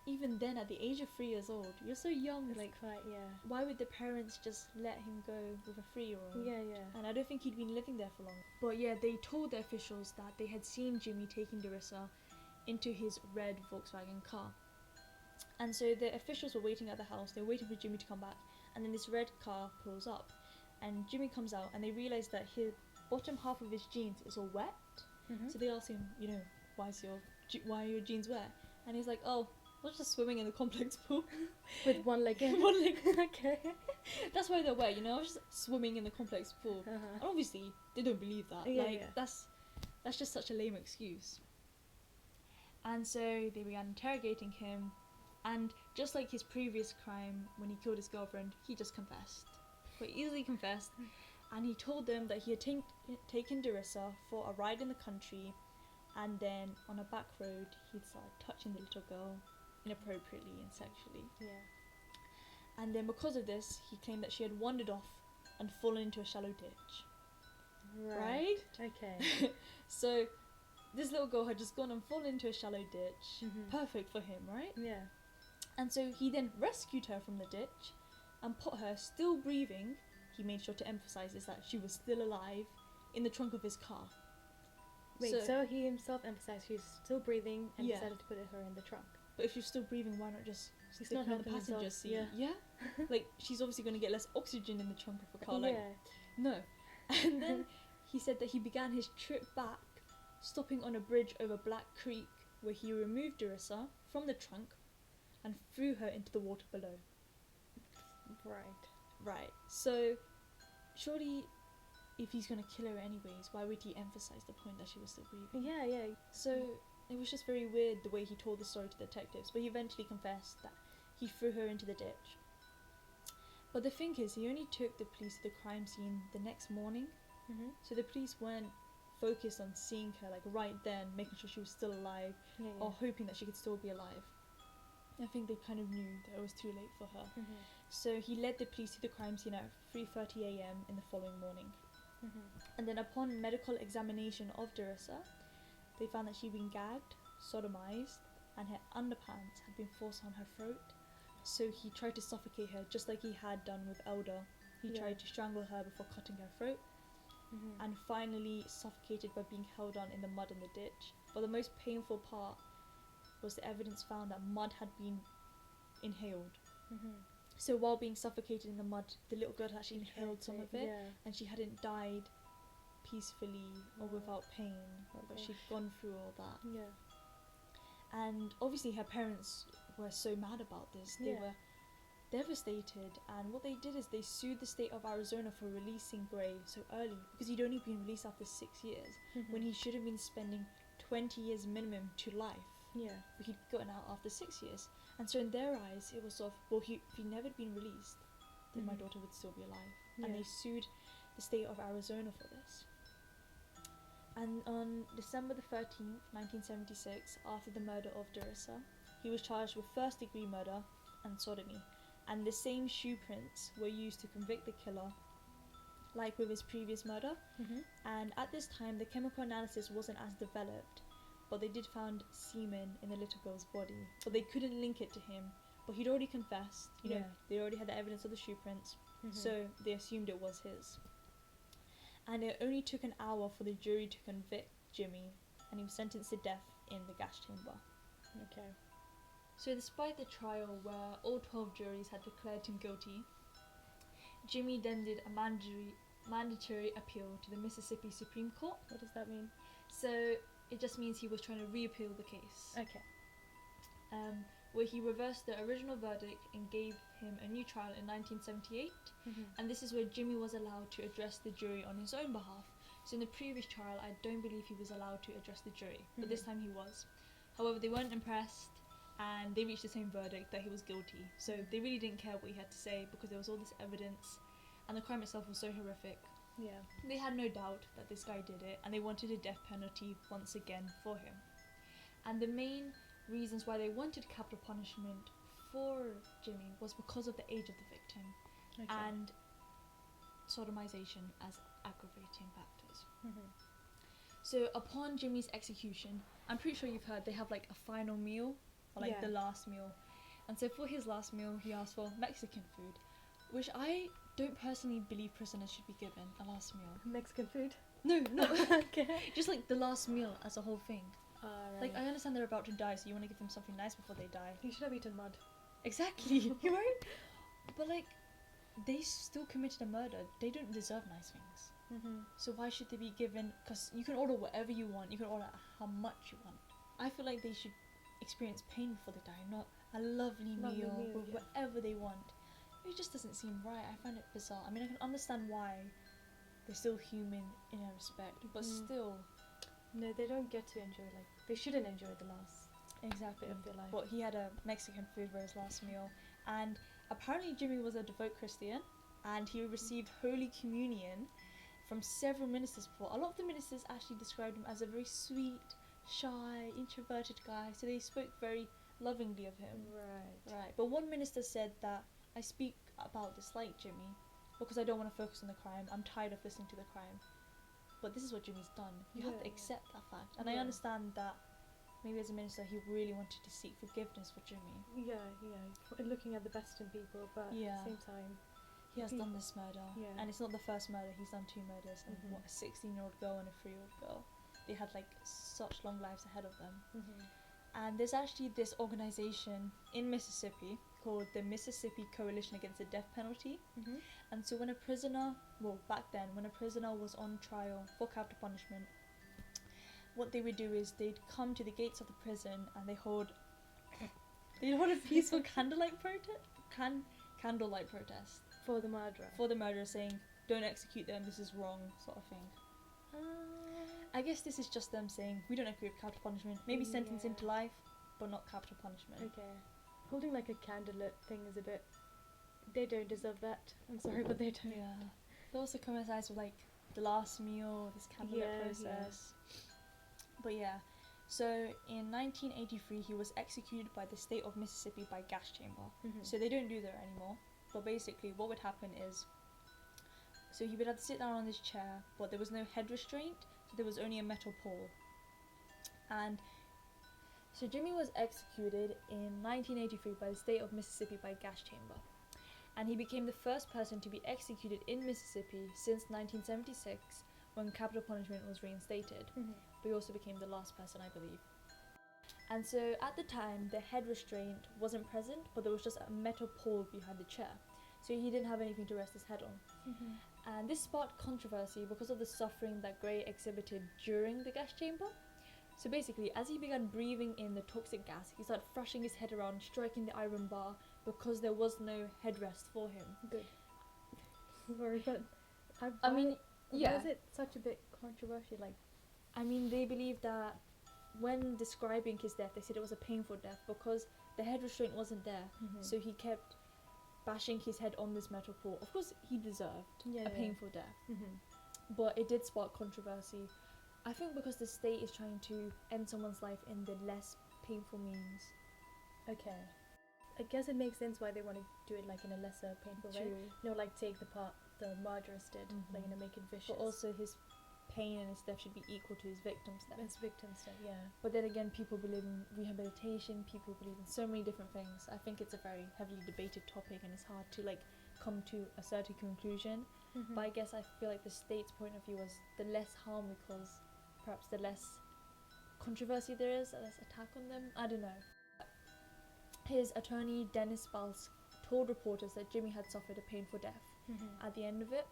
even then, at the age of 3 years old, you're so young. It's quite, yeah. Why would the parents just let him go with a 3-year-old? Yeah, yeah. And I don't think he'd been living there for long. But yeah, they told the officials that they had seen Jimmy taking Darissa into his red Volkswagen car. And so the officials were waiting at the house, they were waiting for Jimmy to come back, and then this red car pulls up. And Jimmy comes out, and they realise that his bottom half of his jeans is all wet. Mm-hmm. So they ask him, why are your jeans wet? And he's like, oh, I was just swimming in the complex pool. With one leg in. One leg. Okay. That's why they're wet, I was just swimming in the complex pool. Uh-huh. And obviously, they don't believe that. Yeah, yeah. That's just such a lame excuse. And so they began interrogating him, and just like his previous crime when he killed his girlfriend, he just confessed. Quite easily confessed. And he told them that he had taken Darissa for a ride in the country, and then on a back road he'd started touching the little girl inappropriately and sexually. Yeah. And then because of this, he claimed that she had wandered off and fallen into a shallow ditch. Right? Okay. So this little girl had just gone and fallen into a shallow ditch. Mhm. Perfect for him, right? Yeah. And so he then rescued her from the ditch and put her, still breathing, he made sure to emphasize this, that she was still alive, in the trunk of his car. Wait, so he himself emphasized she's still breathing and Yeah. decided to put her in the trunk. But if you're still breathing, why not just He's stick not her on the helping passenger himself, seat? yeah. Like, she's obviously going to get less oxygen in the trunk of a car. Like, yeah. no. And then he said that he began his trip back, stopping on a bridge over Black Creek, where he removed Darissa from the trunk and threw her into the water below. Right. Right. So, surely, if he's going to kill her anyways, why would he emphasize the point that she was still breathing? Yeah, yeah. So, it was just very weird the way he told the story to the detectives, but he eventually confessed that he threw her into the ditch. But the thing is, he only took the police to the crime scene the next morning, Mm-hmm. so the police weren't focused on seeing her right then, making sure she was still alive, Yeah, yeah. or hoping that she could still be alive. I think they kind of knew that it was too late for her. Mm-hmm. So he led the police to the crime scene at 3:30 a.m. in the following morning. Mm-hmm. And then upon medical examination of Darissa, they found that she'd been gagged, sodomized, and her underpants had been forced on her throat. So he tried to suffocate her just like he had done with Elder. He Yeah. tried to strangle her before cutting her throat, Mm-hmm. and finally suffocated by being held on in the mud in the ditch. But the most painful part was the evidence found that mud had been inhaled. Mm-hmm. So while being suffocated in the mud, the little girl had actually inhaled some of it, Yeah. and she hadn't died peacefully or Oh. without pain, Oh but gosh. she'd gone through all that. Yeah. And obviously her parents were so mad about this. They Yeah. were devastated, and what they did is they sued the state of Arizona for releasing Gray so early, because he'd only been released after 6 years, Mm-hmm. when he should have been spending 20 years minimum to life. Yeah. But he'd gotten out after 6 years. And so in their eyes, it was sort of, well, if he'd never been released, then my Mhm. daughter would still be alive. Yeah. And they sued the state of Arizona for this. And on December the 13th, 1976, after the murder of Darissa, he was charged with first-degree murder and sodomy. And the same shoe prints were used to convict the killer like with his previous murder. Mm-hmm. And at this time, the chemical analysis wasn't as developed, but they did find semen in the little girl's body, but they couldn't link it to him. But he'd already confessed, you know, Yeah. they already had the evidence of the shoe prints, Mm-hmm. so they assumed it was his. And it only took an hour for the jury to convict Jimmy, and he was sentenced to death in the gas chamber. Okay. So despite the trial where all 12 juries had declared him guilty, Jimmy then did a mandatory appeal to the Mississippi Supreme Court. What does that mean? So it just means he was trying to reappeal the case, Okay. where he reversed the original verdict and gave him a new trial in 1978. Mm-hmm. And this is where Jimmy was allowed to address the jury on his own behalf. So in the previous trial, I don't believe he was allowed to address the jury, but this time he was. However, they weren't impressed, and they reached the same verdict that he was guilty. So they really didn't care what he had to say because there was all this evidence, and the crime itself was so horrific. Yeah. They had no doubt that this guy did it, and they wanted a death penalty once again for him. And the main reasons why they wanted capital punishment for Jimmy was because of the age of the victim Okay. and sodomization as aggravating factors. Mm-hmm. So upon Jimmy's execution, I'm pretty sure you've heard they have like a final meal, or like Yeah. the last meal. And so for his last meal, he asked for Mexican food, which I don't personally believe prisoners should be given a last meal. Mexican food. No, no. Okay. Just like the last meal as a whole thing. Right. Like, I understand they're about to die, so you want to give them something nice before they die. You should have eaten mud. Exactly, you right? But like, they still committed a murder. They don't deserve nice things. Mm-hmm. So why should they be given? Because you can order whatever you want. You can order how much you want. I feel like they should experience pain before they die, not a lovely meal with yeah. whatever they want. It just doesn't seem right. I find it bizarre. I mean, I can understand why they're still human in a respect, but still. No, they don't get to enjoy, like, they shouldn't enjoy the last Exactly. bit of their life. But he had a Mexican food for his last meal, and apparently Jimmy was a devout Christian, and he received Holy Communion from several ministers before. A lot of the ministers actually described him as a very sweet, shy, introverted guy, so they spoke very lovingly of him. Right. Right. But one minister said that I speak about dislike Jimmy because I don't want to focus on the crime. I'm tired of listening to the crime. But this is what Jimmy's done. You have to Yeah. accept that fact. And I Yeah. understand that maybe as a minister he really wanted to seek forgiveness for Jimmy. Yeah, looking at the best in people, but Yeah. at the same time, He has done this murder. Yeah. And it's not the first murder, he's done 2 murders. And Mhm. what, a 16-year-old girl and a 3-year-old girl. They had like such long lives ahead of them. And there's actually this organization in Mississippi called the Mississippi Coalition Against the Death Penalty. And so when a prisoner, well back then, when a prisoner was on trial for capital punishment, what they would do is they'd come to the gates of the prison and they'd hold a peaceful candlelight protest For the murderer. for the murderer, saying, "Don't execute them, this is wrong," sort of thing. I guess this is just them saying, we don't agree with capital punishment. Maybe sentence Yeah. into life, but not capital punishment. Okay. Holding like a candlelit thing is a bit. They don't deserve that. I'm sorry, but they don't. Yeah. They also coincides with like the last meal, this candlelit Yeah, process. But yeah. So in 1983 he was executed by the state of Mississippi by gas chamber. So they don't do that anymore. But basically what would happen is, so he would have to sit down on this chair, but there was no head restraint, so there was only a metal pole. And so Jimmy was executed in 1983 by the state of Mississippi by gas chamber. And he became the first person to be executed in Mississippi since 1976, when capital punishment was reinstated. But he also became the last person, I believe. And so at the time, the head restraint wasn't present, but there was just a metal pole behind the chair. So he didn't have anything to rest his head on. And this sparked controversy because of the suffering that Gray exhibited during the gas chamber. So basically, as he began breathing in the toxic gas, he started thrashing his head around, striking the iron bar, because there was no headrest for him. Good. Sorry, but I mean, yeah. Why is it such a bit controversial? Like, I mean, they believe that when describing his death, they said it was a painful death because the head restraint wasn't there. So he kept bashing his head on this metal pole. Of course, he deserved a painful death, but it did spark controversy. I think because the state is trying to end someone's life in the less painful means. Okay. I guess it makes sense why they want to do it like in a lesser painful way. True. No, like take the the murderers did, like, make it vicious. But also his pain and his death should be equal to his victim's death. His victim's death, yeah. But then again, people believe in rehabilitation, people believe in so many different things. I think it's a very heavily debated topic and it's hard to come to a certain conclusion. But I guess I feel like the state's point of view was the less harm we cause, perhaps the less controversy there is, the less attack on them. I don't know. His attorney, Dennis Balsk, told reporters that Jimmy had suffered a painful death at the end of it.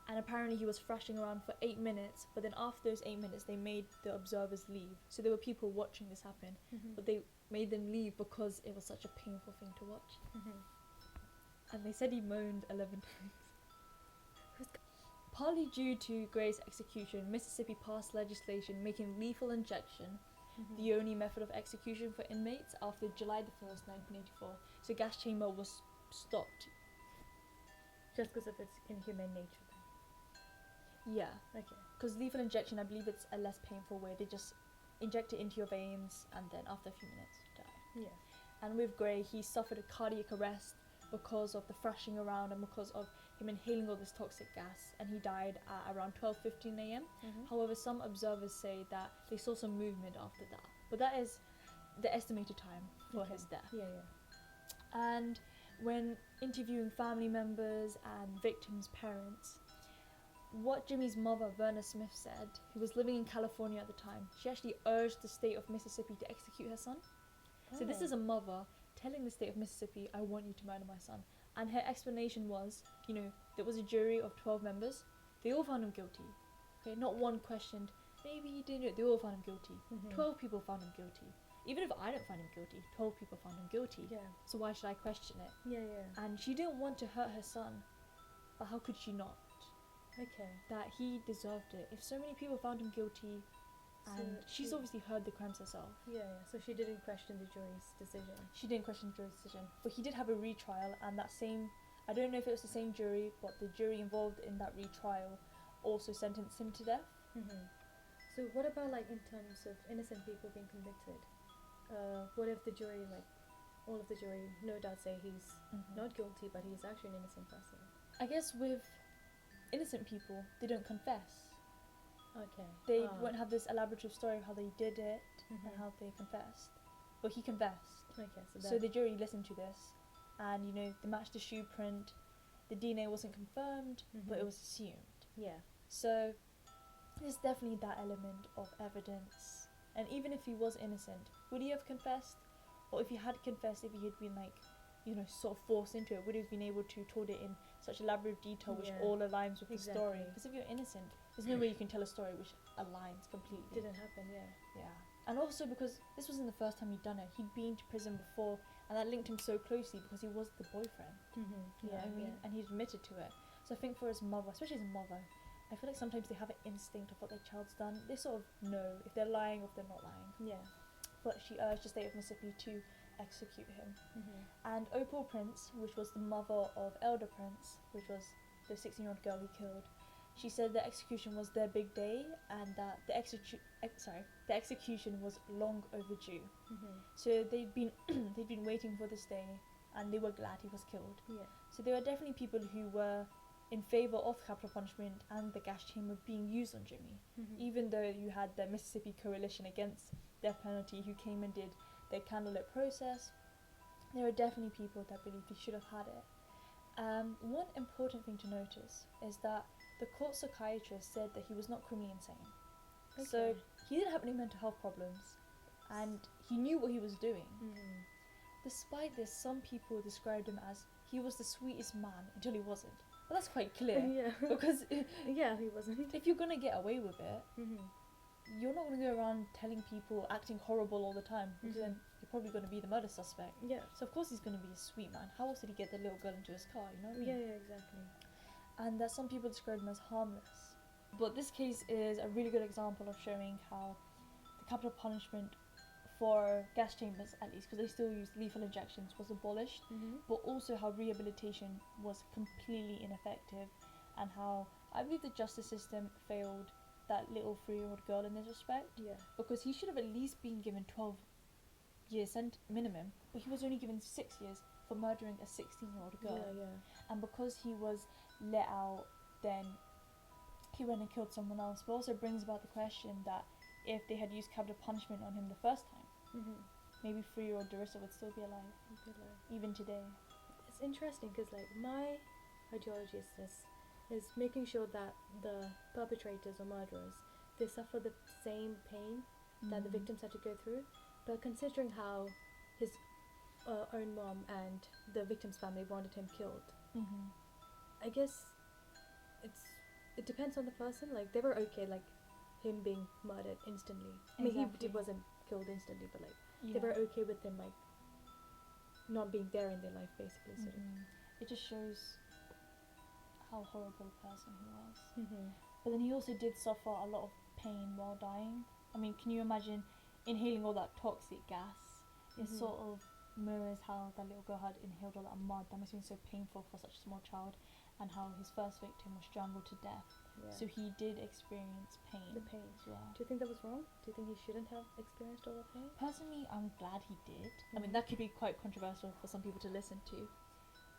And apparently he was thrashing around for 8 minutes, but then after those 8 minutes they made the observers leave. So there were people watching this happen, but they made them leave because it was such a painful thing to watch. And they said he moaned 11 times. Partly due to Gray's execution, Mississippi passed legislation making lethal injection the only method of execution for inmates after July the 1st, 1984. So gas chamber was stopped. Just because of its inhumane nature. Yeah. Okay. Because lethal injection, I believe it's a less painful way. They just inject it into your veins and then after a few minutes you die. Yeah. And with Gray, he suffered a cardiac arrest because of the thrashing around and because of him inhaling all this toxic gas, and he died at around 12:15 a.m. However, some observers say that they saw some movement after that, but that is the estimated time for his death. Yeah. And when interviewing family members and victims' parents, what Jimmy's mother, Verna Smith, said, who was living in California at the time, she actually urged the state of Mississippi to execute her son. So this is a mother telling the state of Mississippi, I want you to murder my son. And her explanation was, there was a jury of 12 members. They all found him guilty. Okay, not one questioned, maybe he didn't do it. They all found him guilty. 12 people found him guilty. Even if I don't find him guilty, 12 people found him guilty. Yeah. So why should I question it? Yeah. And she didn't want to hurt her son. But how could she not? Okay. That he deserved it. If so many people found him guilty, and she's obviously heard the crimes herself. Yeah. So she didn't question the jury's decision. She didn't question the jury's decision. But he did have a retrial, and that same, I don't know if it was the same jury, but the jury involved in that retrial also sentenced him to death. So what about in terms of innocent people being convicted? What if the jury, all of the jury, no doubt say he's not guilty, but he's actually an innocent person? I guess with innocent people, they don't confess. Okay. They won't have this elaborative story of how they did it and how they confessed. But he confessed. Okay, So the jury listened to this, and they matched the shoe print. The DNA wasn't confirmed, but it was assumed. Yeah. So there's definitely that element of evidence. And even if he was innocent, would he have confessed? Or if he had confessed, if he had been sort of forced into it, would he have been able to told it in such elaborate detail which all aligns with the story? Because if you're innocent, there's no way you can tell a story which aligns completely. Didn't happen, yeah. Yeah. And also because this wasn't the first time he'd done it. He'd been to prison before, and that linked him so closely because he was the boyfriend. You know what I mean? And he admitted to it. So I think for his mother, especially his mother, I feel like sometimes they have an instinct of what their child's done. They sort of know if they're lying or if they're not lying. Yeah. But she urged the state of Mississippi to execute him. And Opal Prince, which was the mother of Elder Prince, which was the 16-year-old girl he killed, she said the execution was their big day and that the execution was long overdue. So they'd been waiting for this day, and they were glad he was killed. Yeah. So there were definitely people who were in favour of capital punishment and the gas chamber being used on Jimmy, even though you had the Mississippi Coalition against death penalty who came and did their candlelit process. There are definitely people that believe he should have had it. One important thing to notice is that the court psychiatrist said that he was not criminally insane. Okay. So he didn't have any mental health problems, and he knew what he was doing. Despite this, some people described him as he was the sweetest man until he wasn't. But that's quite clear. Yeah. Because yeah, he wasn't. if you're going to get away with it, you're not going to go around telling people acting horrible all the time, because then you're probably going to be the murder suspect. Yeah. So of course he's going to be a sweet man. How else did he get the little girl into his car, you know what I mean? Yeah, exactly. And that some people describe him as harmless. But this case is a really good example of showing how the capital punishment for gas chambers, at least, because they still use lethal injections, was abolished, but also how rehabilitation was completely ineffective, and how I believe the justice system failed that little 3-year-old girl in this respect. Yeah. Because he should have at least been given 12 years minimum, but he was only given 6 years for murdering a 16-year-old girl. Yeah. And because he was let out, then he went and killed someone else. But also brings about the question that if they had used capital punishment on him the first time, maybe 3-year-old Darissa would still be alive, even today. It's interesting because like my ideology is this: is making sure that the perpetrators or murderers, they suffer the same pain that the victims had to go through. But considering how his own mom and the victim's family wanted him killed, I guess it depends on the person. Like they were okay, like him being murdered instantly. I mean, he wasn't killed instantly, but like they were okay with him like not being there in their life, basically. Sort of. It just shows how horrible a person he was. But then he also did suffer a lot of pain while dying. I mean, can you imagine inhaling all that toxic gas? It sort of mirrors how that little girl had inhaled all that mud. That must have been so painful for such a small child, and how his first victim was strangled to death. Yeah. So he did experience pain. The pain. Yeah. Do you think that was wrong? Do you think he shouldn't have experienced all that pain? Personally, I'm glad he did. I mean, that could be quite controversial for some people to listen to,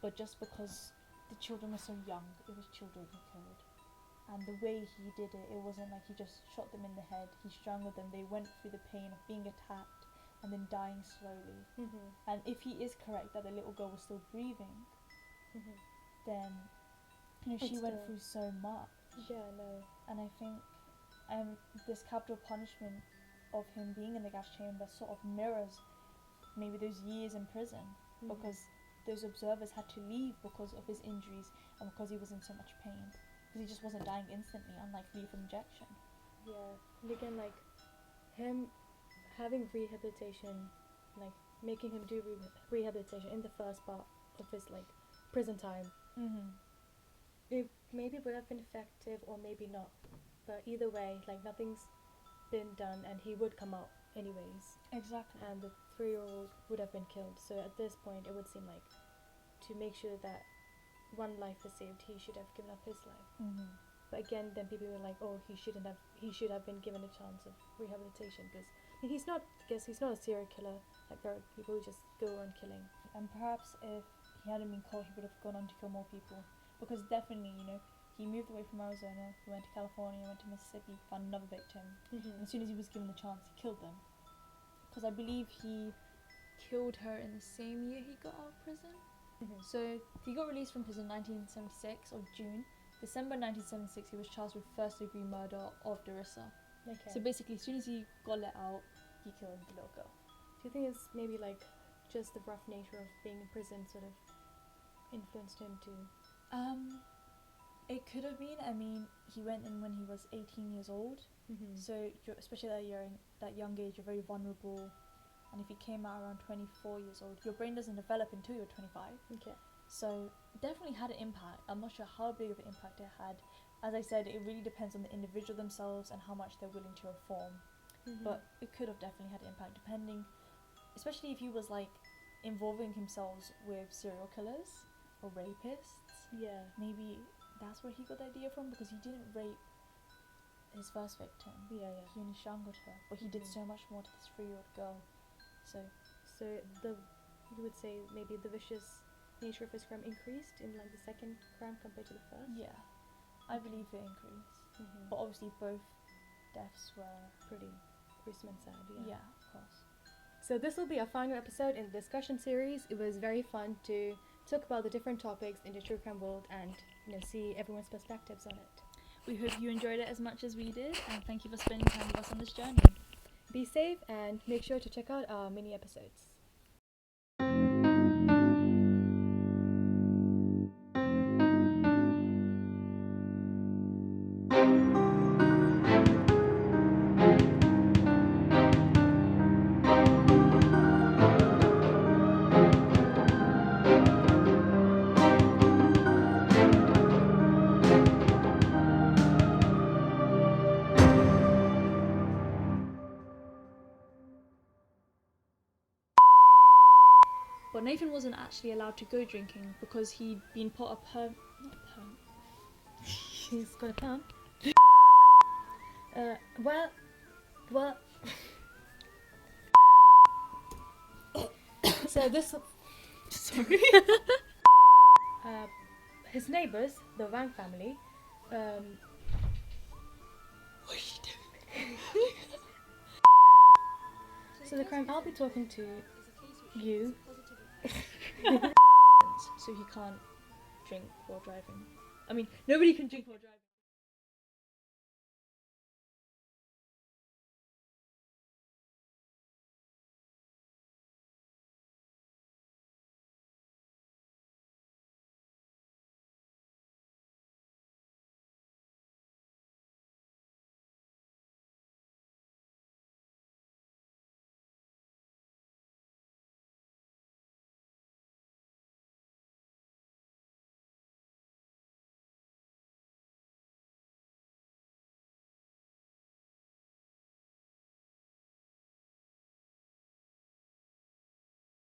but just because the children were so young, it was children he killed. And the way he did it, it wasn't like he just shot them in the head. He strangled them. They went through the pain of being attacked and then dying slowly. And if he is correct that the little girl was still breathing, then she went through so much. Yeah, no. And I think this capital punishment of him being in the gas chamber sort of mirrors maybe those years in prison, because those observers had to leave because of his injuries and because he was in so much pain. Because he just wasn't dying instantly, unlike lethal injection. Yeah, and again, like him having rehabilitation, like making him do rehabilitation in the first part of his like prison time, it maybe would have been effective or maybe not. But either way, like nothing's been done, and he would come out anyways. Exactly. And the 3-year-old would have been killed. So at this point, it would seem like to make sure that one life is saved, he should have given up his life. But again, then people were like, oh, he should have been given a chance of rehabilitation, because he's not a serial killer. Like there are people who just go around killing. And perhaps if he hadn't been caught, he would have gone on to kill more people. Because definitely, he moved away from Arizona, he went to California, went to Mississippi, found another victim. And as soon as he was given the chance, he killed them. Because I believe he killed her in the same year he got out of prison. So he got released from prison in 1976 of June. December 1976, he was charged with first-degree murder of Darissa. Okay. So basically, as soon as he got let out, he killed the little girl. Do you think it's maybe like just the rough nature of being in prison sort of influenced him to? It could have been. I mean, he went in when he was 18 years old. So especially that young age, you're very vulnerable. And if you came out around 24 years old, your brain doesn't develop until you're 25. Okay. So definitely had an impact. I'm not sure how big of an impact it had. As I said, it really depends on the individual themselves and how much they're willing to reform. But it could have definitely had an impact, depending, especially if he was like involving himself with serial killers or rapists. Yeah. Maybe that's where he got the idea from, because he didn't rape his first victim. Yeah. He only strangled her, but he did so much more to this 3-year-old girl. So you would say maybe the vicious nature of his crime increased in like the second crime compared to the first? Yeah, I believe it increased. But obviously both deaths were pretty gruesome and sad. Yeah, of course. So this will be our final episode in the discussion series. It was very fun to talk about the different topics in the true crime world and see everyone's perspectives on it. We hope you enjoyed it as much as we did, and thank you for spending time with us on this journey. Be safe and make sure to check out our mini episodes. But Nathan wasn't actually allowed to go drinking because he'd been put up He's got a plan. Well. So this. Sorry. His neighbours, the Wang family, What are you doing? so the crime I'll be talking to you. So he can't drink while driving. I mean, nobody can drink while driving.